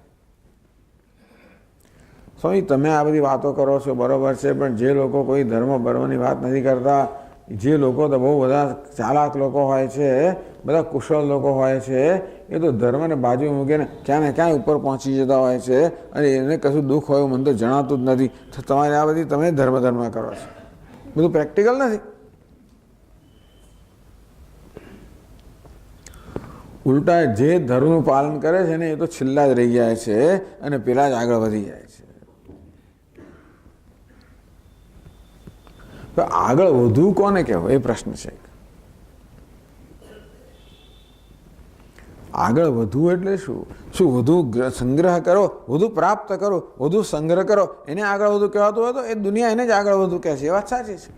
સ્વામી તમે આ બધી વાતો કરો છો બરોબર છે પણ જે લોકો કોઈ ધર્મ બર્મની વાત નથી કરતા જે લોકો તો બહુ બધા ચાલાક લોકો હોય છે બધા કુશળ લોકો હોય છે એ તો ધર્મને બાજુ મૂકીને ક્યાં ને ક્યાંય ઉપર પહોંચી જતા હોય છે અને એને કશું દુઃખ હોય મને તો જણાતું જ નથી તમારે આ બધી તમે ધર્મ કરો છો બધું પ્રેક્ટિકલ નથી ઉલટા જે ધર્મનું પાલન કરે છે ને એ તો છેલ્લા જ રહી જાય છે અને પેલા જ આગળ વધી જાય છે તો આગળ વધુ કોને કહેવું એ પ્રશ્ન છે આગળ વધવું એટલે શું? શું વધુ સંગ્રહ કરો, વધુ પ્રાપ્ત કરો, વધુ સંગ્રહ કરો, એને આગળ વધુ કહેવાતું હોય તો એ દુનિયા એને જ આગળ વધુ કહે છે. એ વાત સાચી છે.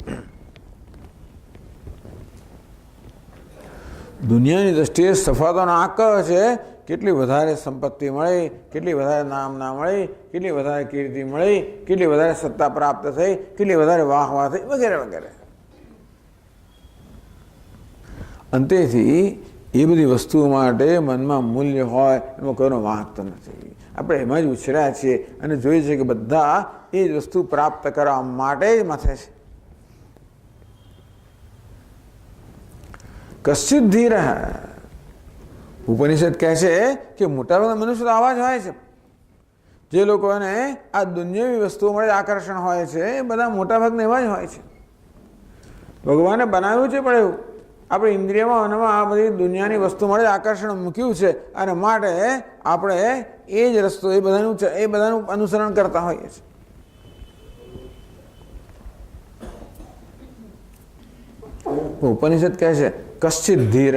દુનિયાની દ્રષ્ટિએ સફાતાનો આંક છે. કેટલી વધારે સંપત્તિ મળી, કેટલી વધારે નામના મળી, કેટલી વધારે કીર્તિ મળી, કેટલી વધારે સત્તા પ્રાપ્ત થઈ, કેટલી વધારે વાહ થઈ, વગેરે વગેરે. અંતેથી એ બધી વસ્તુઓ માટે મનમાં મૂલ્ય હોય એમાં કોઈનો વાંક તો નથી. આપણે એમાં જ ઉછર્યા છીએ અને જોઈએ છીએ કે બધા એ જ વસ્તુ પ્રાપ્ત કરવા માટે જ મથે છે. કશ્ચિત ધીર, ઉપનિષદ કહે છે કે મોટાભાગના મનુષ્ય આવા જ હોય છે. જે લોકોને આ દુનિયાવી વસ્તુઓ મળે આકર્ષણ હોય છે એ બધા મોટાભાગના એવા જ હોય છે. ભગવાને બનાવ્યું છે પણ એવું આપણે ઇન્દ્રિયમાં આ બધી દુનિયાની વસ્તુ મળે આકર્ષણ મૂક્યું છે અને માટે આપણે એ જ રસ્તો એ બધાનું અનુસરણ કરતા હોઈએ છીએ. ઉપનિષદ કહે છે કશ્ચિત ધીર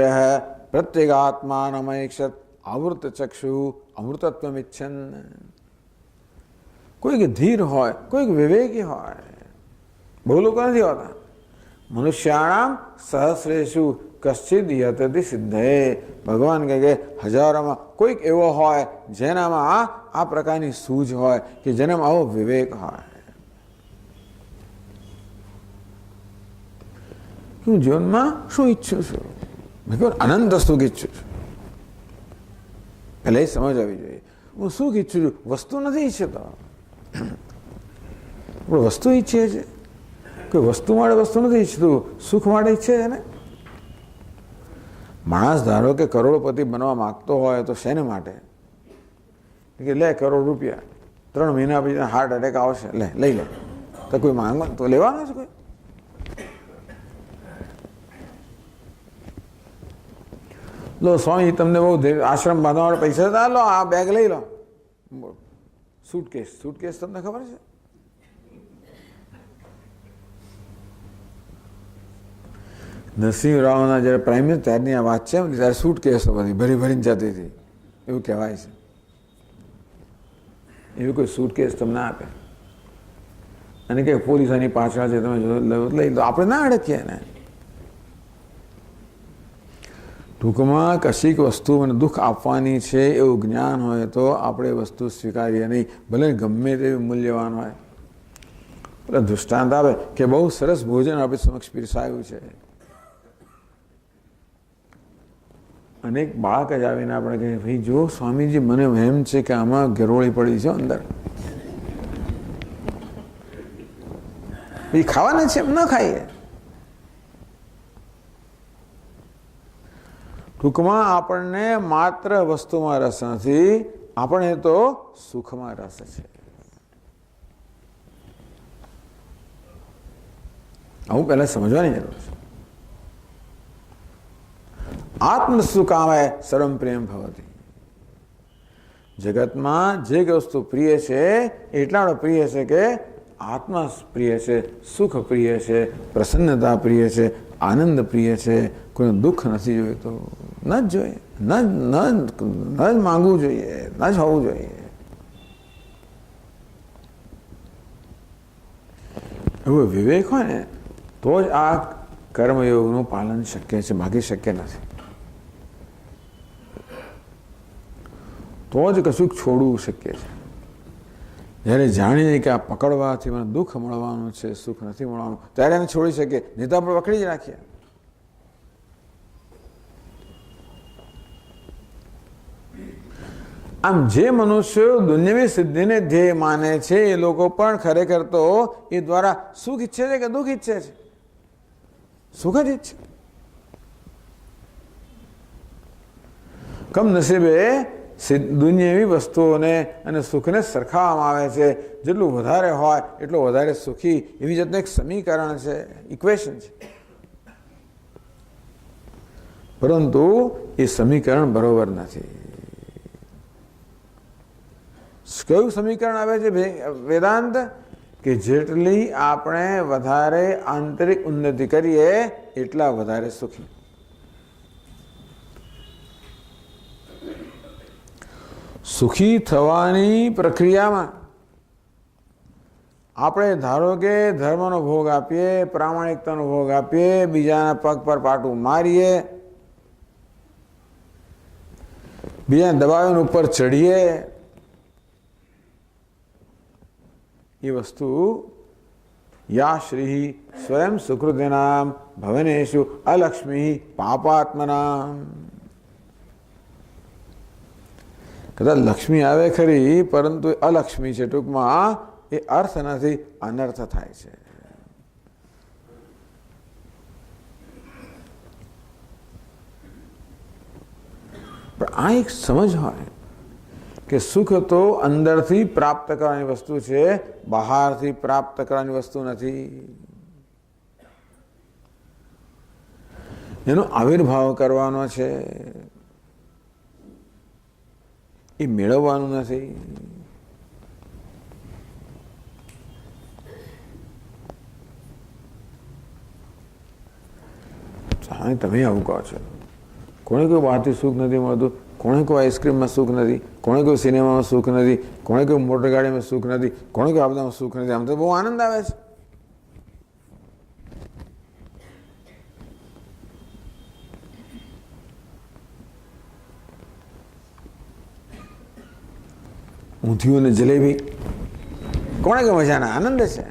પ્રત્યેગાત્માનમૈક્ષત આવૃત ચક્ષુ અમૃતત્વમિચ્છન. કોઈક ધીર હોય, કોઈક વિવેકી હોય, બહુ લોકો નથી હોતા. મનુષ્યાણામ સહસ્રેષુ કશ્ચિદ યતતિ સિદ્ધે. ભગવાન કહે કે હજારોમાં કોઈક એવો હોય જેનામાં આ પ્રકારની સૂઝ હોય કે જેનામાં આવો વિવેક હોય. હું જીવનમાં શું ઈચ્છું છું? ભગવાન અનંત સુખ ઈચ્છું છું. પહેલાં એ સમજ આવી જોઈએ. હું સુખ ઈચ્છું છું, વસ્તુ નથી ઈચ્છતો. આપણે વસ્તુ ઈચ્છીએ છીએ. કોઈ વસ્તુ માટે વસ્તુ નથી ઈચ્છતું, સુખ માટે ઈચ્છે છે ને. માણસ ધારો કે કરોડપતિ બનવા માગતો હોય તો શેને માટે? કે લે કરોડ રૂપિયા, 3 મહિના પછી હાર્ટ એટેક આવશે, લે લઈ લે. તો કોઈ માંગો તો લેવાનો છે કોઈ? લો સ્વામી તમને બહુ આશ્રમ બાંધવા માટે પૈસા હતા, લો આ બેગ લઈ લો. સુટકેસ તમને ખબર છે? નરસિંહ રાવના જ્યારે પ્રાઇમ મિનિસ્ટર ત્યારની આ વાત છે, ત્યારે સુટકેસો બધી ભરીને જતી હતી એવું કહેવાય છે. એવી કોઈ સુટકેસ તમને આપે અને કે પોલીસ આની પાછળ છે, તમે લઈ લો. આપણે ના અડકીએ ને. ટૂંકમાં કશીક વસ્તુ મને દુઃખ આપવાની છે એવું જ્ઞાન હોય તો આપણે વસ્તુ સ્વીકારીએ નહીં, ભલે ગમે તેવી મૂલ્યવાન હોય. એટલે દૃષ્ટાંત આવે કે બહુ સરસ ભોજન આપણી સમક્ષ પીરસાયું છે. અનેક બાળક જ આવીને આપણે કહીએ ભાઈ જો સ્વામીજી મને એમ છે કે આમાં ગરોળી પડી છે અંદર, એ ખાવાના છે એમ ન ખાઈએ. ટૂંકમાં આપણને માત્ર વસ્તુમાં રસ નથી, આપણે તો સુખમાં રસ છે. આવું પહેલા સમજવાની જરૂર છે. આત્મસુખામય સર્વમ પ્રેમ ભવતી. જગતમાં જે વસ્તુ પ્રિય છે એટલા પ્રિય છે કે આત્મા પ્રિય છે, સુખ પ્રિય છે, પ્રસન્નતા પ્રિય છે, આનંદ પ્રિય છે. કોઈનું દુઃખ નથી જોઈતું, ન જ જોઈએ, ન જ માંગવું જોઈએ, ન જ હોવું જોઈએ. એવો વિવેક હોય ને તો જ આ કર્મયોગનું પાલન શક્ય છે, બાકી શક્ય નથી. તો જ કશુંક છોડવું શક્ય છે. જ્યારે જાણીએ કે આ પકડવાથી મને દુઃખ મળવાનું છે, સુખ નથી મળવાનું, ત્યારે એને છોડી શકીએ, નહીં તો આપણે પકડી જ રાખીએ. આમ જે મનુષ્યો દુન્યવી સિદ્ધિને ધ્યેય માને છે એ લોકો પણ ખરેખર તો એ દ્વારા સુખ ઈચ્છે છે કે દુઃખ ઈચ્છે છે? સુખ જ ઈચ્છે. કમનસીબે દુનિયાવી વસ્તુઓને અને સુખને સરખાવવામાં આવે છે. જેટલું વધારે હોય એટલું વધારે સુખી, એવી જાતનું એક સમીકરણ છે, ઇક્વેશન છે. પરંતુ એ સમીકરણ બરોબર નથી. કયું સમીકરણ આવે છે વેદાંત? કે જેટલી આપણે વધારે આંતરિક ઉન્નતિ કરીએ એટલા વધારે સુખી. સુખી થવાની પ્રક્રિયામાં આપણે ધારો કે ધર્મનો ભોગ આપીએ, પ્રામાણિકતાનો ભોગ આપીએ, બીજાના પગ પર પાટું મારીએ, બીજાને દબાવીને ઉપર ચડીએ, એ વસ્તુ યા શ્રી સ્વયં સુકૃતિનામ ભવનેશુ અલક્ષ્મી પાપાત્મનામ. કદાચ લક્ષ્મી આવે ખરી, પરંતુ અલક્ષ્મી છે. ટૂંકમાં એ અર્થ નથી, અનર્થ થાય છે. પણ આ એક સમજ હોય કે સુખ તો અંદરથી પ્રાપ્ત કરવાની વસ્તુ છે, બહારથી પ્રાપ્ત કરવાની વસ્તુ નથી. એનો આવિર્ભાવ કરવાનો છે, એ મેળવવાનું નથી. તમે આવું કહો છો, કોણે કોઈ બહારથી સુખ નથી મળતું, કોણે કોઈ આઈસ્ક્રીમમાં સુખ નથી, કોણે કોઈ સિનેમામાં સુખ નથી, કોણે કોઈ મોટર ગાડીમાં સુખ નથી, કોણે કોઈ આપણામાં સુખ નથી. આમ તો બહુ આનંદ આવે છે. ઊંધિયું અને જલેબી કોણે કે મજાના આનંદ છે.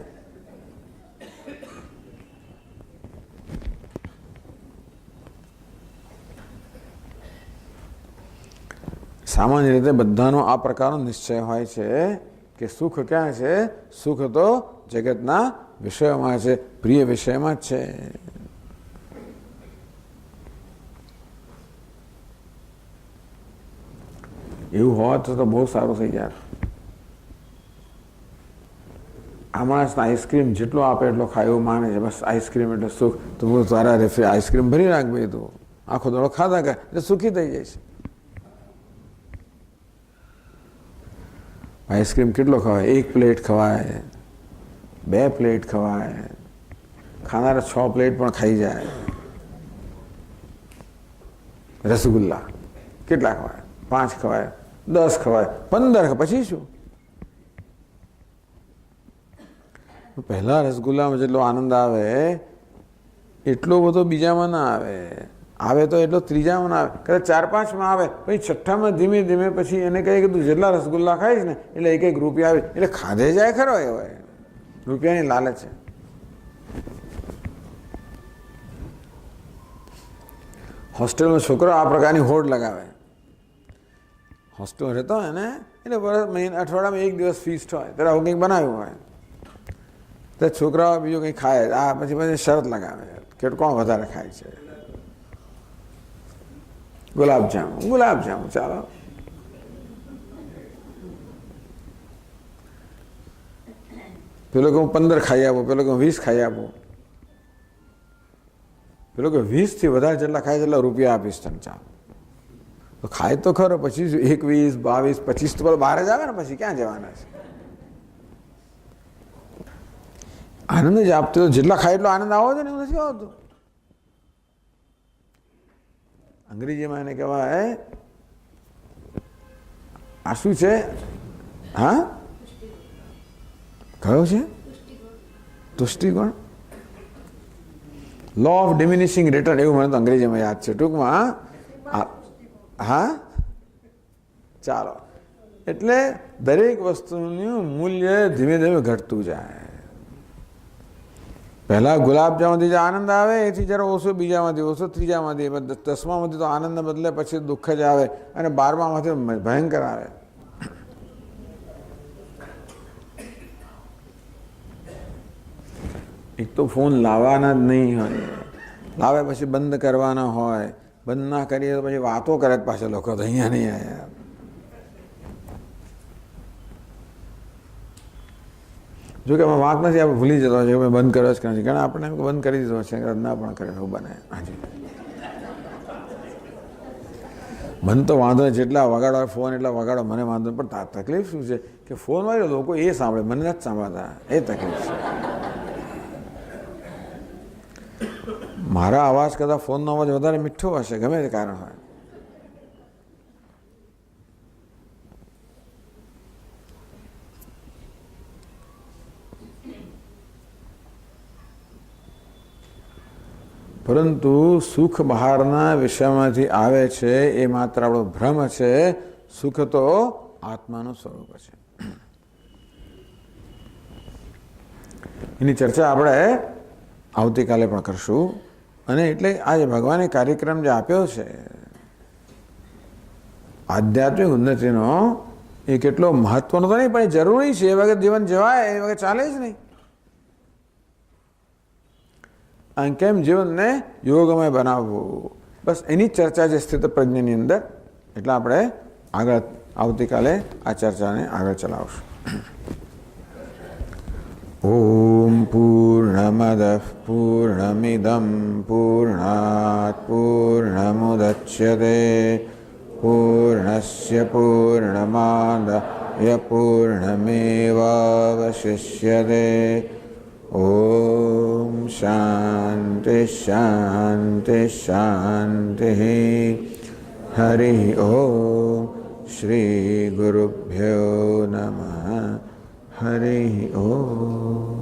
સામાન્ય રીતે બધાનો આ પ્રકારનો નિશ્ચય હોય છે કે સુખ ક્યાં છે? સુખ તો જગતના વિષયોમાં છે, પ્રિય વિષયમાં જ છે. એવું હોત તો બહુ સારું થઈ જાય. આ માણસ આઈસ્ક્રીમ જેટલો આપે એટલો ખાય એવું માને છે. બસ આઈસ્ક્રીમ એટલે સુખ. તો હું તારા રેફરી આઈસ્ક્રીમ ભરી નાખ ભાઈ, તું આખો દડો ખાધા કરે એટલે સુખી થઈ જાય છે. આઈસ્ક્રીમ કેટલો ખવાય? 1 પ્લેટ ખવાય, 2 પ્લેટ ખવાય, ખાનારા 6 પ્લેટ પણ ખાઈ જાય. રસગુલ્લા કેટલા ખવાય? 5 ખવાય, 10 ખવાય, 15. પછી શું? પહેલા રસગુલ્લામાં જેટલો આનંદ આવે એટલો બધો બીજામાં ના આવે. આવે તો એટલો ત્રીજામાં ના આવે, કદાચ 4-5માં આવે, પછી છઠ્ઠામાં ધીમે ધીમે પછી એને કહે કે તું જેટલા રસગુલ્લા ખાઈશ ને એટલે 1-1 રૂપિયા આવે, એટલે ખાધે જાય ખરો. એ હોય રૂપિયાની લાલચ છે. હોસ્ટેલમાં છોકરો આ પ્રકારની હોડ લગાવે. હોસ્ટેલ રહેતો હોય ને એટલે અઠવાડિયામાં 1 દિવસ ફીસ્ટ હોય, ત્યારે આવું કંઈક બનાવ્યું હોય તો છોકરાઓ બીજું કંઈ ખાય. આ પછી શરત લગાવે કે કોણ વધારે ખાય છે. ગુલાબજામુન ચાલો. પેલો કે હું 15 ખાઈ આપું, પેલો કે હું 20 ખાઈ આપું, પેલો કે 20 થી વધારે જેટલા ખાય એટલા રૂપિયા આપીશ તને. ચાલો તો ખાય તો ખરો. પછી 21, 22, 25 તો બહાર જ આવે ને. પછી ક્યાં જવાના છે? આનંદ જ આપતો. જેટલા ખાય એટલો આનંદ આવો છે ને, એવું નથી આવતું. અંગ્રેજીમાં એને કહેવાય, આ શું છે? હા, કયો છે? તુષ્ટિગુણ. લો ઓફ ડિમિનિશિંગ રિટર્ન, એવું મને તો અંગ્રેજીમાં યાદ છે. ટૂંકમાં હા, ચાલો. એટલે દરેક વસ્તુનું મૂલ્ય ધીમે ધીમે ઘટતું જાય. પહેલાં ગુલાબજામુનથી જે આનંદ આવે એથી જરા ઓછો, બીજામાંથી ઓછો, ત્રીજામાંથી, 10મામાંથી તો આનંદને બદલે પછી દુઃખ જ આવે, અને 12મામાંથી ભયંકર આવે. એક તો ફોન લાવવાના જ નહીં હોય, લાવે પછી બંધ કરવાના હોય, બંધ ના કરીએ તો પછી વાતો કરે પાછા લોકો, તો અહીંયા નહીં આવ્યા. જો કે અમે વાંક નથી, આપણે ભૂલી જતો હોય છે કે બંધ કર્યો જ નથી. ઘણા આપણે બંધ કરી દીધો છે, ના પણ કરે એવું બને. હાજી, મને તો વાંધો નહીં, જેટલા વગાડો ફોન એટલા વગાડો, મને વાંધો નહીં. પણ તકલીફ શું છે કે ફોન વાળે લોકો એ સાંભળે, મને નથી સાંભળતા. એ તકલીફ છે. મારા અવાજ કરતાં ફોનનો અવાજ વધારે મીઠો હશે, ગમે તે કારણ હોય. પરંતુ સુખ બહારના વિષયમાંથી આવે છે એ માત્ર આપણો ભ્રમ છે. સુખ તો આત્માનું સ્વરૂપ છે. એની ચર્ચા આપણે આવતીકાલે પણ કરશું. અને એટલે આ જે ભગવાને કાર્યક્રમ જે આપ્યો છે આધ્યાત્મિક ઉન્નતિનો, એ કેટલો મહત્વનો તો નહીં પણ એ જરૂરી છે. એ વખત જીવન જવાય એ વખત ચાલે જ નહીં. અને કેમ જીવનને યોગમય બનાવવું, બસ એની ચર્ચા છે સ્થિત પ્રજ્ઞની અંદર. એટલે આપણે આગળ આવતીકાલે આ ચર્ચાને આગળ ચલાવશું. ઓમ પૂર્ણમદ પૂર્ણમિદમ પૂર્ણાત પૂર્ણમુદચ્યતે પૂર્ણસ્ય પૂર્ણમાદાય પૂર્ણમેવાવશિષ્યતે. ઓમ શાંતિ શાંતિ શાંતિ. હરિ ઓમ. શ્રી ગુરુભ્યો નમઃ. હરિ ઓમ.